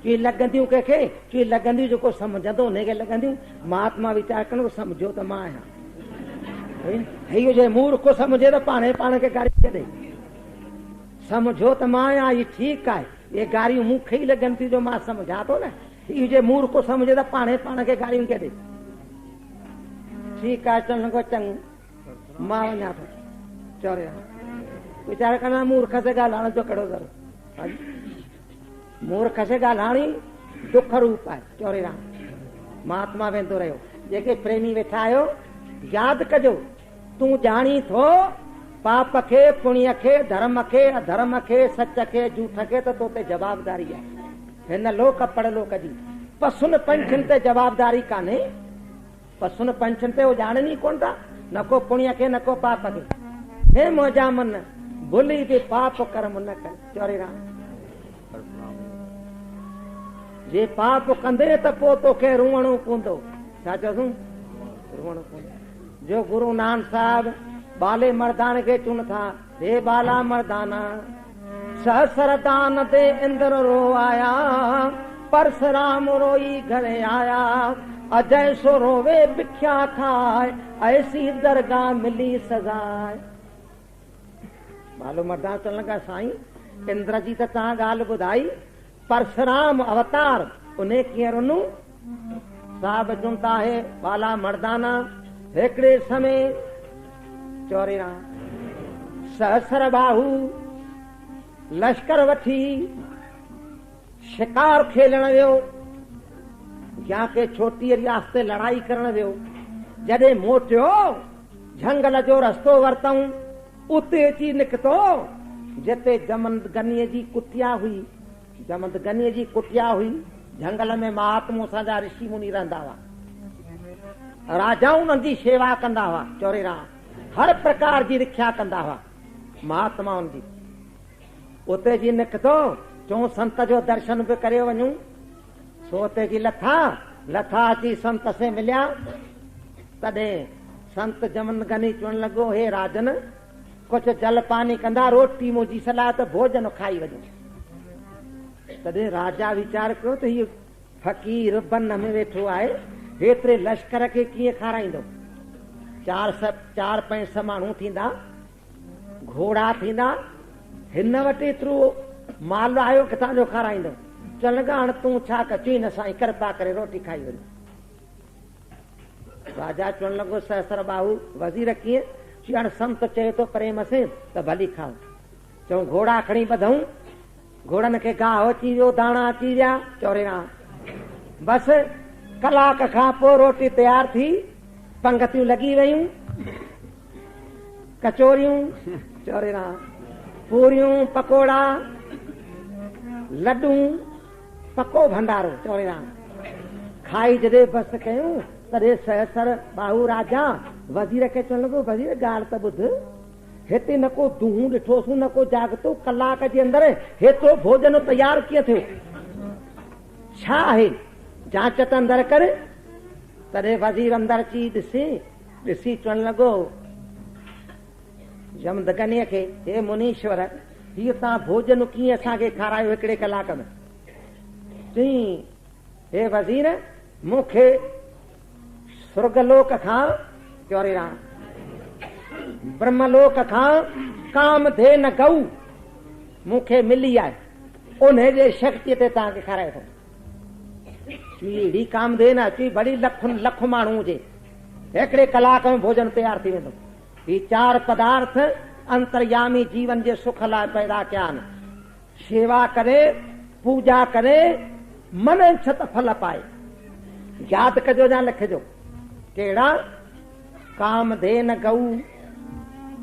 ची लॻंदियूं कंहिंखे? ची लॻंदियूं जेको समुझंदो हुनखे लॻंदियूं। महात्मा वीचार करणो, सम्झो त मां आहियां। इहो जे मूर्ख को समुझे त पाण खे गारी छॾे। समझो त मां आहियां, इहो ठीकु आहे। ये गारियूं मूंखे ई लॻनि थियूं जो मां सम्झां थो न। इहो जे मूर्ख को समुझे त पाण खे गारियूं कॾे। ठीकु आहे, चवण लॻो चङो, मां वञा थो। चौरे वीचार करणा, मूर्ख से ॻाल्हाइण जो कहिड़ो ज़रूरु? मूर्ख से ॻाल्हाइणी दुख रूप आहे। चौरे राम महात्मा वेंदो रहियो। जेके प्रेमी वेठा आहियो, यादि कजो, तूं ॼाणी थो पाप खे, पुण्य खे, धर्म खे, अधर्म खे, सच खे, झूठ खे, त तो ते जवाबदारी आहे। हिन लोक परलोक जी। पसुन पंछनि ते जवाबदारी कान्हे। पसुन पंछनि ते उहो ॼाणनि ई कोन था, न को पुण्य खे, न को पाप खे। हे मौजा मन, भुली बि पाप कर्म न कर। चौरे राम जे पाप कंदे त पोइ तोखे रुअणो पवंदो। छा चओ? रुअणो पवंदो। जो गुरु नानक साहब बाले मर्दान खे चुन था, हे बाला मर्दाना, सहस्र दान दे इंद्र रो आया, परशुराम रोई घरे आया, अजय सो रोवे भिख्या खाए, ऐसी दरगाह मिली सजाए। बालो मर्दान चवण लॻा, साईं इंद्र जी त तव्हां ॻाल्हि ॿुधाई, परशुराम अवतार उन कीअं रुनू? साहब चुनता है बाला मर्दाना, हिकिड़े समय चौरे राम सहस्र बाहू लश्कर वठी शिकार खेलण वियो, या के छोटी रियासते लड़ाई करण वियो। जॾहिं मोटियो, झंगल जो रस्तो वरतऊं, उते अची निकितो जिते जमदगनीअ जी कुटिया हुई। जमदगनीअ जी कुटिया हुई, झंगल में महात्मो असांजा ऋषि मुनि रहंदा हुआ, राजाऊं उन्हनि जी शेवा कंदा हुआ। चौरे राम हर प्रकार जी रक्षा कंदा हुआ महात्माउनि जी। उते जी निकितो, चऊं संत जो दर्शन बि करे वञूं। सो उते जी लथा अची संत से मिलिया। तॾहिं संत जमदगनी चवण लॻो, हे राजन, कुझु जल पानी कंदा, रोटी मुंहिंजी सलाह त भोजन खाई वञो। तॾहिं राजा वीचार कयो त हीउ फ़क़ीर बन में वेठो आहे, हेतिरे लश्कर खे कीअं खाराईंदो? 4-5 माण्हू थींदा, घोड़ा थींदा, हिन वटि एतिरो माल आयो किथां जो खाराईंदो? चवण लॻा, हाणे तूं छा कचीं न साईं, कृपा करे रोटी खाई वञ। राजा चवण लॻो, सहस्र बाहू वज़ीर कीअं? हाणे संत चए थो प्रेम से त भली खाओ। चऊं घोड़ा खणी ॿधऊं, घोड़नि खे गाहु अची वियो, दाणा अची विया। चौरे राम बसि कलाक खां पोइ रोटी तयार थी, पंगतियूं लॻी वयूं, कचोरियूं, चौरे राम पूरियूं, पकोड़ा, लड्डू, पको भंडारो। चौरे राम खाई जॾहिं बसि कयूं, तॾहिं सहस्र बाहू राजा वज़ीर खे चवण लॻो, वज़ीर ॻाल्हि त ॿुध, हिते न को दूं ॾिठोसीं, न को जागतो, कलाक जे अंदरि हेतिरो भोजन तयार कीअं थियो? छा आहे? जांच त अंदरि कर। तॾहिं वज़ीर अंदरि अची ॾिसी चवण लॻो जमदगनीअ खे, हे मुनीश्वर, हीअ तव्हां भोजन कीअं असांखे खारायो हिकिड़े कलाक में? चई, हे वज़ीर, मूंखे स्वर्गलोक खां, चौरे राम ब्रह्मलोक खां कामधेन गऊ मूंखे मिली आहे, उन जे शक्तिअ ते तव्हांखे खाराए थो। अहिड़ी कामधेन अची बड़ी लख माण्हू हुजे, हिकिड़े कलाक में भोजन तयार थी वेंदो। ही 4 पदार्थ अंतर्यामी जीवन जे सुख लाइ पैदा कया आहिनि। शेवा करे, पूजा करे, मन छत फल पाए। यादि कजो या लिखजो, कहिड़ा? कामधेन गऊ,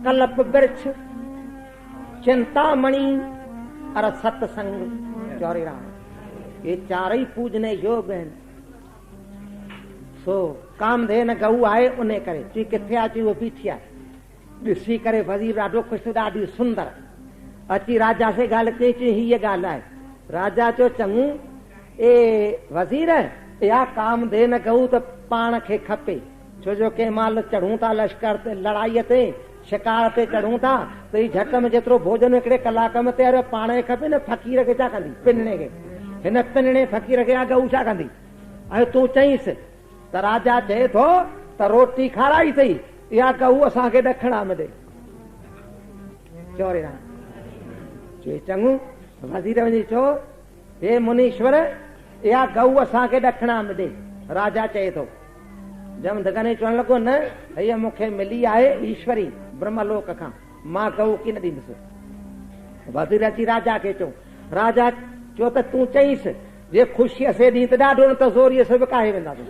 कल्प वृक्ष, चिंतामणि और सत्संग। चौरे राम ये 4 ही पूजने योग आहिनि। सो कामधेन गऊ आहे, उन करे चई किथे आहे? चई उहो बीठी आहे। ॾिसी करे वज़ीर ॾाढो ख़ुशि, ॾाढी सुंदर। अची राजा से गाल कई चई हीअ ॻाल्हि आहे। राजा चयो चङो ए वज़ीर या काम दे न गऊ त पाण खे खपे, छो जो कंहिं महिल चढ़ूं था लश्कर ते लड़ाईअ ते शिकार ते चढ़ूं था त ही झट में जेतिरो भोजन हिकिड़े कलाक में तयार पाण खे खपे न। फ़कीर खे छा कंदी, पिनणे खे, हिन पिनणे फ़कीर खे गऊ छा कंदी। ऐं तूं चईसि त राजा चए थो त रोटी खाराई अथई इहा गऊ असांखे ॾखिणा में ॾे। चोरे चए चङो वज़ीर वञी चओ हे मुनीश्वर इहा गऊ असांखे ॾखिणा में ॾे। राजा चए थो जमदग्नि चवण लॻो न हीअ मूंखे मिली आहे ईश्वरी ब्रह्मलोक खां, मां गऊ कीन ॾींदुसि। वज़ीर अची राजा खे चयो, राजा चयो त तूं चईसि जे ख़ुशीअ से ॾींहुं त ॾाढो न त ज़ोरीअ से विकाए वेंदासीं।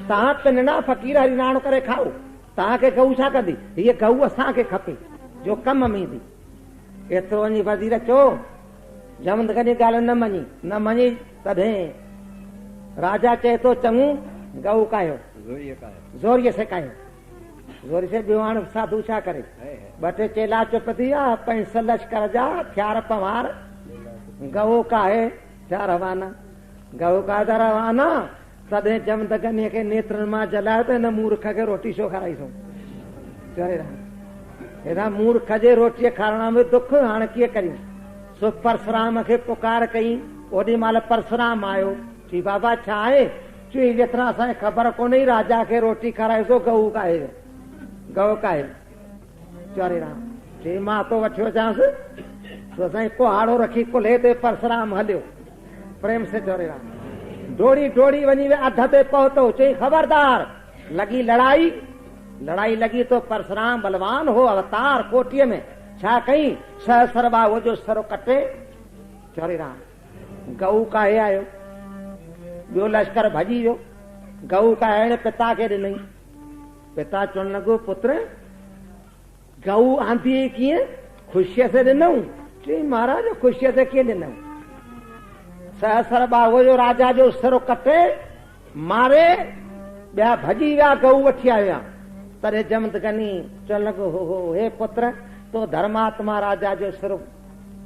तव्हां पिनणा फ़कीर हरिनाण करे खाओ, तव्हांखे गऊ छा कंदी, हीअ गऊ असांखे खपे जो कम में ईंदी। एतिरो वञी वज़ीर चयो जमदग्नि ॻाल्हि न मञी तॾहिं राजा चए थो चङो गऊ कायो, ज़ोरीअ से कायो। ज़ोरी से ॿियो हाणे साधू छा करे, ॿ टे चेला चुप थी विया, पैंस लश्कर जा थियार पवार गऊ काहे जा रवाना, गऊ का जा रवाना। तॾहिं जमदग्नि खे नेत्रनि मां जलायो त हिन मूर्ख खे रोटी छो खाराईसूं। हेॾा मूर्ख जे रोटीअ खाराइण में दुख, हाणे कीअं करियूं। सो परशुराम खे पुकार कई, ओॾी महिल परशुराम आयो, चई बाबा छा आहे, चई जेतिरा असांखे ख़बर कोन्हे राजा खे रोटी खाराइसो गऊ काहे, गऊ काहे। चोरे राम चई मां तो वठियो अचांसि, तो साईं कुहाड़ो रखी कुल्हे ते परशुराम हलियो प्रेम से। चोरे राम डोड़ी वञी अध ते पहुतो, चई ख़बरदार लगी लड़ाई लगी तो परशुराम बलवान हो अवतार कोटीअ में छा कई, सहस्रबा वो जो सरो कटे। चोरे राम गऊ काहे आयो, ॿियो लश्कर भॼी वियो, गऊ काहे पिता खे ॾिनई। पिता चवण लॻो पुत्र गऊ आंधी कीअं, ख़ुशीअ से ॾिनऊं। चई महाराज ख़ुशीअ से कीअं ॾिनऊं, सहस्रबा वो जो राजा जो सिरो कटे मारे ॿिया भॼी विया, गऊ वठी आया। तॾहिं जमदग्नि चवण लॻो हो हे पुत्र तो धर्मात्मा राजा जो सिरो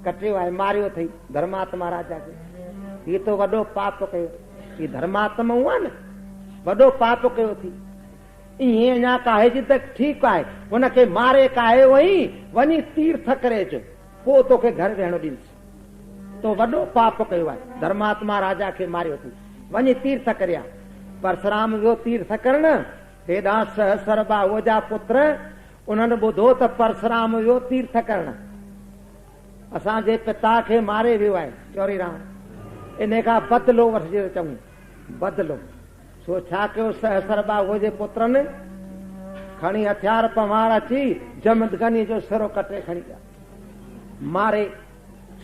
कटियो आहे, मारियो अथई धर्मात्मा राजा खे, हीअ तो वॾो पाप कयो। ही धर्मात्मा हुआ न वॾो पाप कयो थी, ईअं अञा काहे जी त ठीकु आहे, हुनखे मारे काहे वई वञी तीर्थ करे अचो, पोइ तोखे घर वेहणो ॾींदुसि। तो वॾो पाप कयो आहे, धर्मात्मा राजा खे मारियो थी, वञी तीर्थ करिया। परशुराम वियो तीर्थ करण, हेॾा सहस्रबा वो जा पुत्र उन्हनि ॿुधो त परशुराम वियो तीर्थ करण, असांजे पिता खे मारे वियो आहे। चोरी राम इन खां बदिलो वठिजे चऊं, बदिलो। सो छा कयो, सहस्रबा वो जे पुत्रनि खणी हथियार पवार अची जमदग्नि जो सिरो कटे खणी विया, मारे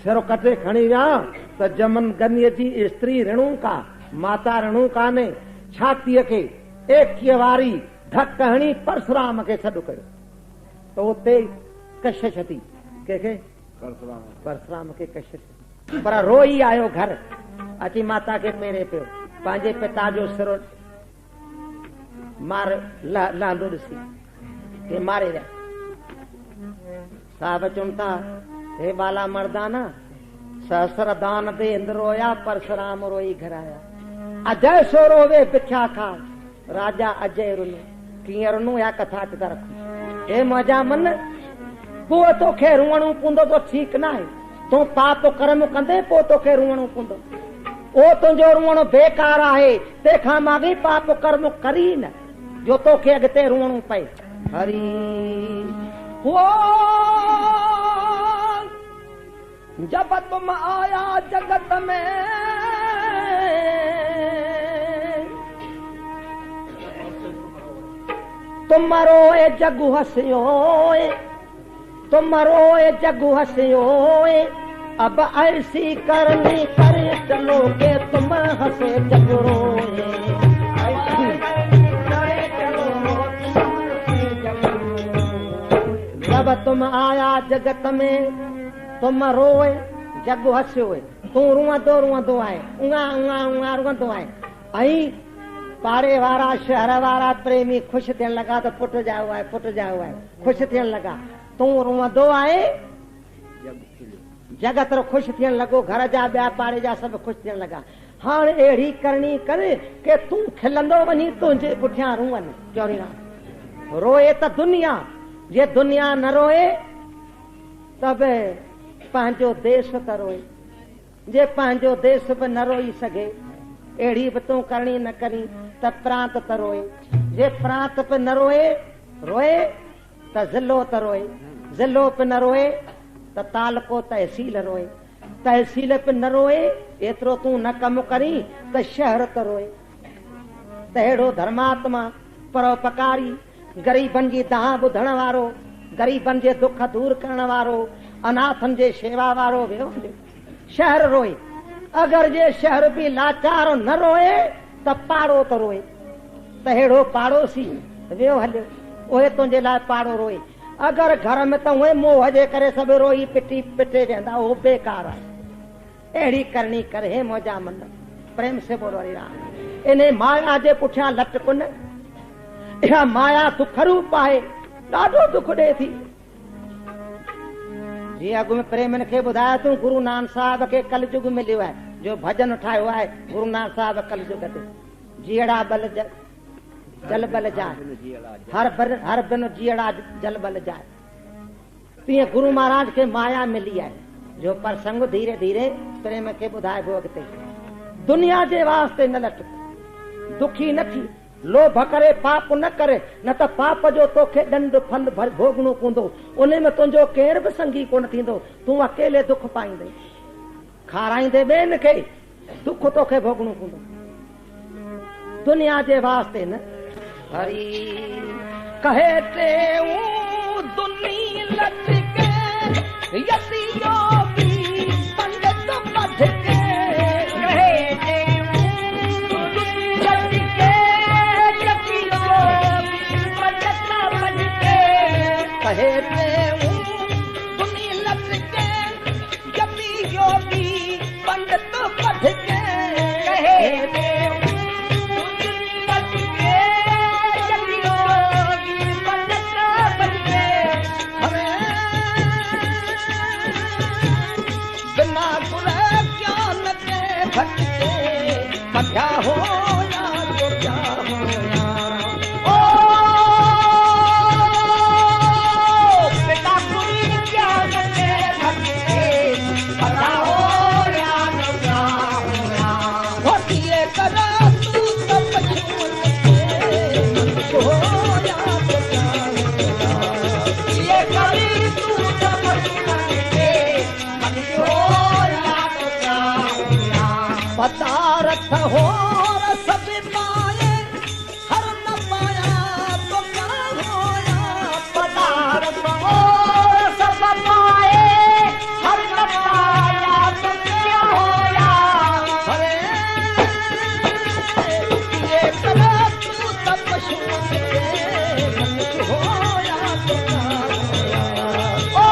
सिरो कटे खणी विया। त जमदग्नि जी स्त्री रेणुका माता रेणुका ने छातीअ खे एकीअ वारी धक हणी परशुराम खे सॾु कयो, त उते कशिश थी, कंहिंखे परशुराम खे कशिश। पर रोई आयो घर, अची माता खे पेरे पियो, पंहिंजे पिता जो सिरो मार लहंदो ॾिसी के मारे विया। साहब चवनि था हे बाला मर्दाना सहस्र दान दे इंद्र रोया, परशुराम रोई घर आया। अजय सो रोवे पिछा खा, राजा अजय रुनो, कीअं रुनो या कथा चिता रखो। हे मुंहिंजा मन पोइ तोखे रुअणो पवंदो तो ठीकु न आहे, तूं पाप कर्म कंदे पोइ तोखे रुअणो पवंदो, ओ तुंहिंजो रुअणो बेकार आहे, तंहिंखां मां बि पाप कर्म करी न जो तोखे अॻिते रुअणो पए। हरी हो जब तुम आया जगत में तुम रोए जगु हसियो, तुम रोए जगु हसियो, अब ऐसी करनी करे चलो के तुम हंसे जग रोए। जब तुम आया जगत में तुम रोए जग हसियो, तू रुअंदो आहे, उङा उङा उङा रुअंदो आहे। ऐं पाड़े वारा शहर वारा प्रेमी ख़ुशि थियण लॻा त पुट जाओ आहे, पुट जाओ आहे, ख़ुशि थियण लॻा। तू रुअंदो आहे जगत रो खुश थियण लॻो, घर जा ॿिया पाड़े जा सभु खुश थियण लॻा। हाणे अहिड़ी करणी करे कि तूं खिलंदो वञी तुंहिंजे पुठियां रूअनि। चौड़ीराम रोए त दुनिया, जे दुनिया न रोए त बि पंहिंजो देश त रोए, जे पंहिंजो देश बि न रोई सघे अहिड़ी बि तूं करणी न करी त प्रांत त रोए, जे प्रांत बि न रोए रोए त ज़िलो त रोए, ज़िलो बि न रोए त तालको तहसील रोए, तहसील बि न रोए एतिरो तूं न कमु करी त शहर त रोए। त अहिड़ो धर्मात्मा परोपकारी, ग़रीबनि जी दाह ॿुधण वारो, ग़रीबनि जे दुख दूर करण वारो, अनाथनि जे शेवा वारो वियो शहर रोए। अगरि जे शहर बि लाचार न रोए त पाड़ो त रोए। त अहिड़ो पाड़ोसी वियो हलियो, उहे तुंहिंजे लाइ पाड़ो रोए। अगरि घर में त उहे मोह जे करे सभु रोई पिटी पिटे वेंदा, उहो बेकार आहे। अहिड़ी करणी करे हे मौजा मन, प्रेम से बोलो हरे राम। इन माया जे पुठियां लटकुन, इहा माया दुख रूप आहे, ॾाढो दुख ॾे थी। जीअं अॻु में प्रेम खे ॿुधायो तूं, गुरु नानक साहिब खे कलयुग मिलियो आहे, जो भजन ठाहियो आहे गुरु नानक साहिब कलयुग ते। जीअड़ा बल जल बल जाए, हर बिन जीअड़ा जल बल जाए। तीअं गुरु महाराज खे माया मिली आहे, जो प्रसंग धीरे धीरे प्रेम खे ॿुधाइबो अॻिते। दुनिया जे वास्ते न लट, दुखी न थी, लोभ करे पाप न करे, न त पाप जो तोखे दंड फल भोगणो पवंदो। उन में तुंहिंजो केर बि संगी कोन थींदो, तूं अकेले दुख पाईंदे, खाराईंदे ॿियनि खे, दुख तोखे भोगणो पवंदो। दुनिया जे वास्ते न। हरी कहे ते दुनी लट के यतियो भी पंडित पढ़ के, कहे ते दुनी लट के यतियो भी पंडित पढ़ के, कहे ते दुनी लट के यतियो भी पंडित पढ़ के, कहे ते क्या हो यार तो क्या हो यार, ओ पिता पूरी क्या करते भटके, पता हो यार तो क्या हो यार, होती है करा तू सब छूट के, हो यार तो क्या हो यार, ये करी तू सब छूट के, हो यार तो क्या हो यार, पदार्थ हो सब पाए, हर न पाया तो क्या होया, पदार्थ हो सब पाए, हर न पाया तो क्या होया, अरे ये करा तू तब छूट के, होया तो क्या होया, ओ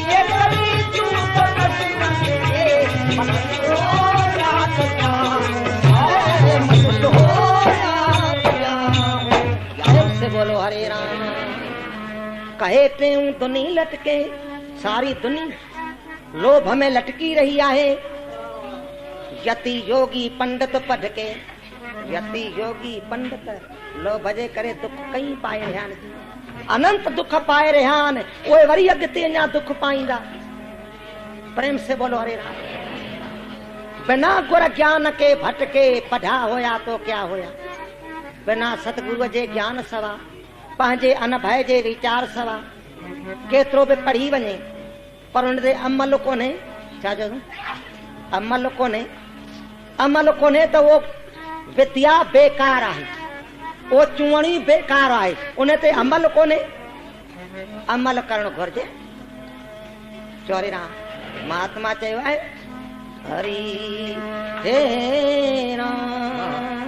ये करी तू तब बोलो हरे राम। कहे टेऊ दुनी लटके, सारी दुनिया लोभ में लटकी रही है। यति योगी पंडित पढ़ के, यति योगी पंडित लोभ जे करे दुख कई पाए रहिया आहिनि, अनंत दुख पाए रहिया आहिनि, उहे वरी अॻिते अञा दुख पाईंदा। प्रेम से बोलो हरे राम। बिना गुर ज्ञान के भटके पढ़ा होया तो क्या होया, बिना सतगुरु जे ज्ञान सवा, पंहिंजे अनभय जे वीचार सवा केतिरो बि पढ़ी वञे पर उन ते अमल कोन्हे। छा चओ, अमल कोन्हे, अमल कोन्हे त उहो विद्या बेकार आहे, उहो चूवणी बेकार आहे, उन ते अमल कोन्हे। अमल करणु घुरिजे। चोरी राम महात्मा चयो आहे हरी हे राम,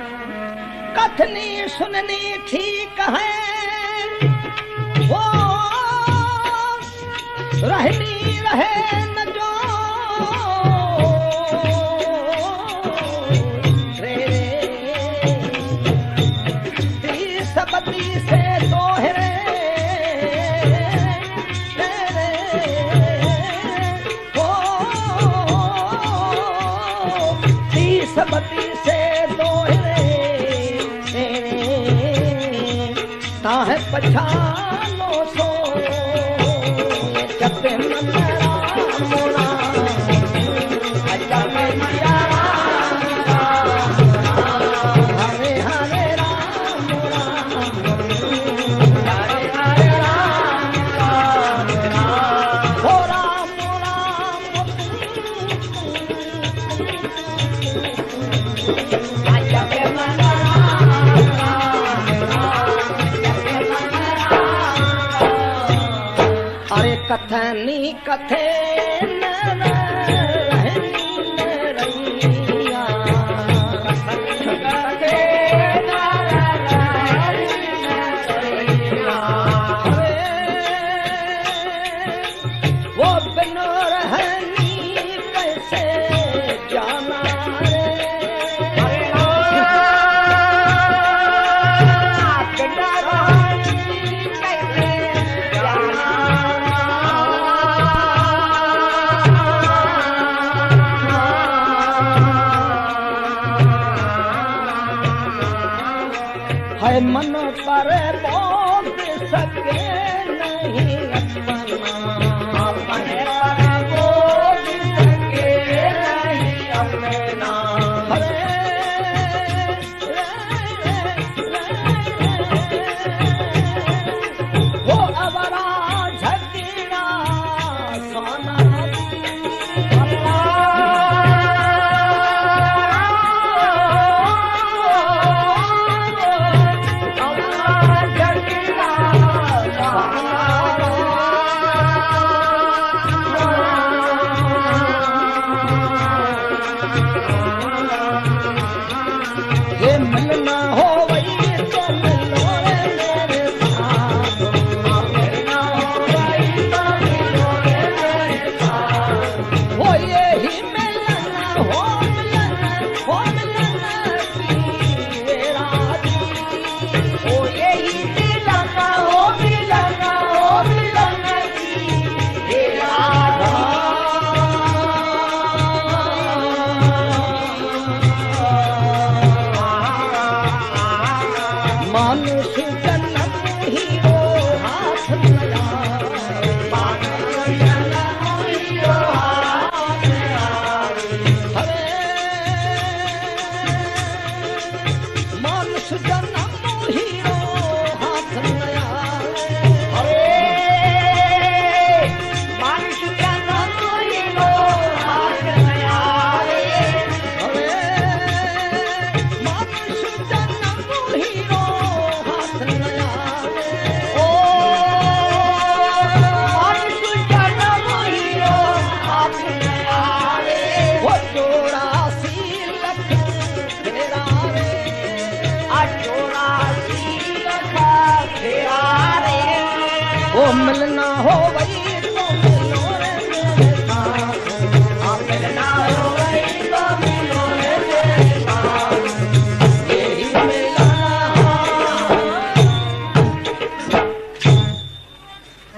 कथनी सुननी ठीक है, वो रहनी रहे न जो सबती से दोहरे तेरे सबती से दोहरे ताहे पछानो सो जब मन राम जब मैया हरे हरे राम हरे हरे राम हो राम जब मन अरे कथनी कथे वो बिनो रहनी कैसे जाना है मन पर बोल सके नहीं अपना अपने पर बोल सके नहीं अपना वो अवरा झगड़ा सोना ये मिलना हो वही तो मिलो रे मेरे साथ मिलना हो वही तो मिलो रे मेरे साथ वो यही मिलना हो मिलना की मेरा वो यही मिलना हो मिलना की मेरा मानुष जन्म ही वो हाथ लगा मानुष जन्म ही वो हाथ लगा मानुष जन्म ही वो हाथ लगा मानुष जन्म ही वो हाथ लगा मानुष जन्म ही वो मिलना हो वही तो मिलो रे मेरे साथ मिलना हो वही तो मिलो रे मेरे साथ यही मिलना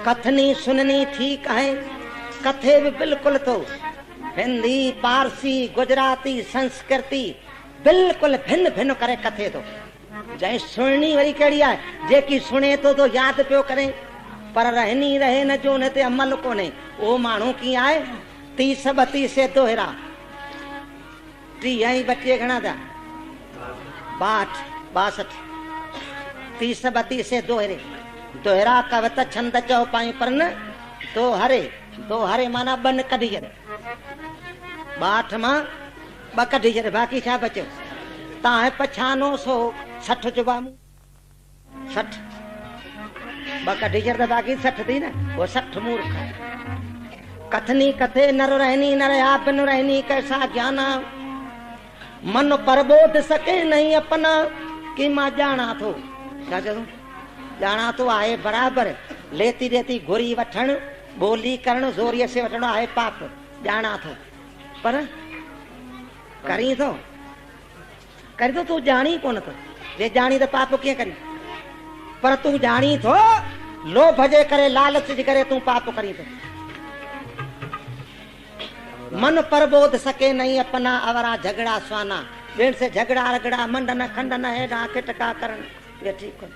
कथनी सुननी थी कहे कथे भी बिल्कुल तो हिंदी पारसी गुजराती संस्कृति बिल्कुल भिन्न भिन्न करे कथे तो जै सुननी वरी कड़ी है जेकी सुने तो याद पियो करें पर रहनी रहे न जो न ते अमल को नहीं वो मानू की आए 30-32 से दोहरा 30 बच्चे घना था 62 से दोहरे दोहरा कविता छंद चौपाई पर न दो हरे माना बन कढी जरे 62 मां ब कढी जरे बाकी छा बचो ताहे पछानो सो 60 जुबामू 60 बाका टीचर तो बाकी 60 थी ना वो 60 मूर्ख कथनी कथे नर रहनी नर आप न रहनी कैसा ज्ञाना मन परबोध सके नहीं अपना कि मां जाना थो क्या करूं जाना तो आए बराबर लेती रहती घुरी वठण बोली करण जोरिये से वठणो आए पाप जाना थो पर करी तो तू जानी कोन तो जे जानी तो पाप किए करी पर तू जानी तो लोभ जे करे लालच जे करे तू पाप करी तो मन परबोध सके नहीं अपना अवरा झगड़ा स्वाना बेन से झगड़ा रगड़ा मंडन खंडन हेडा खिटका करन ये ठीक हो।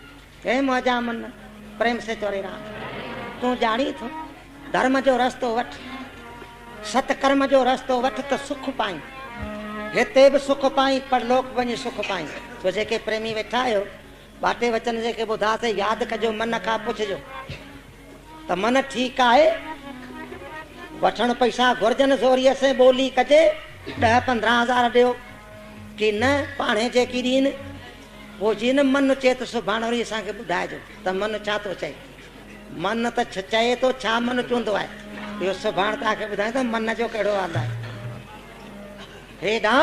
हे मौजा मन प्रेम से चोरे राम तू जानी थो धर्म जो रस्तो वठ सतकर्म जो रस्तो वठ तो सुख पाई हिते भी सुख पाई परलोक वञी सुख पाई। तो जेके प्रेमी वेठा आहियो बाटे वचन जेके ॿुधासे यादि कजो मन खां पुछजो त मन ठीकु आहे वठण पैसा घुर्जन ज़ोरीअ से ॿोली कजे 10-15 हज़ार ॾियो कि न पाणे जेकी ॾीन वो जिन मन चए त सुभाणे वरी असांखे ॿुधाइजो त मन छा थो चए। मन त चए थो छा मन चवंदो आहे इहो सुभाणे तव्हांखे ॿुधाए त मन जो कहिड़ो हाल आहे। हेॾा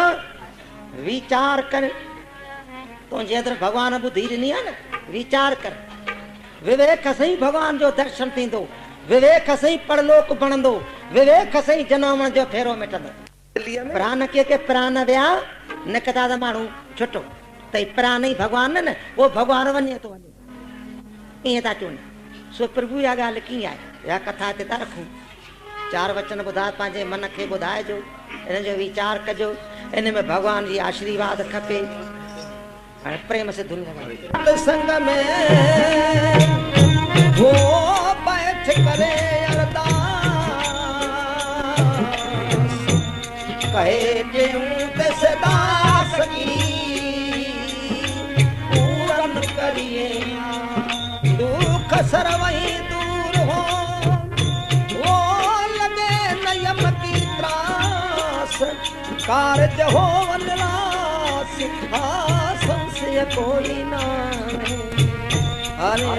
वीचार कर तुंहिंजे अंदरि भॻवान ॿुधी ॾिनी आहे न वीचार कर विवेक सां ई भॻवान जो दर्शन थींदो विवेक सां ई परलोक बणंदो विवेक सां ई जनमण जो फेरो मिटंदो। प्राण के प्राण विया निकता त माण्हू छुटो त प्राण ई भॻवान न उहो भॻवान वञे थो वञे ईअं था चवनि। सो प्रभु इहा ॻाल्हि कीअं आहे इहा कथा हिते था रखूं 4 वचन ॿुधा पंहिंजे मन खे ॿुधाइजो इन जो वीचार कजो इन में भॻवान जी आशीर्वाद खपे। हाणे प्रेम से धुन लॻायो संग में हो बैठ करे कहे दास की पूरन करिए दुख सरवही दूर हो वो लगे नयम की त्रास कार्य हो वनरास सिखासन से कोई ना हरे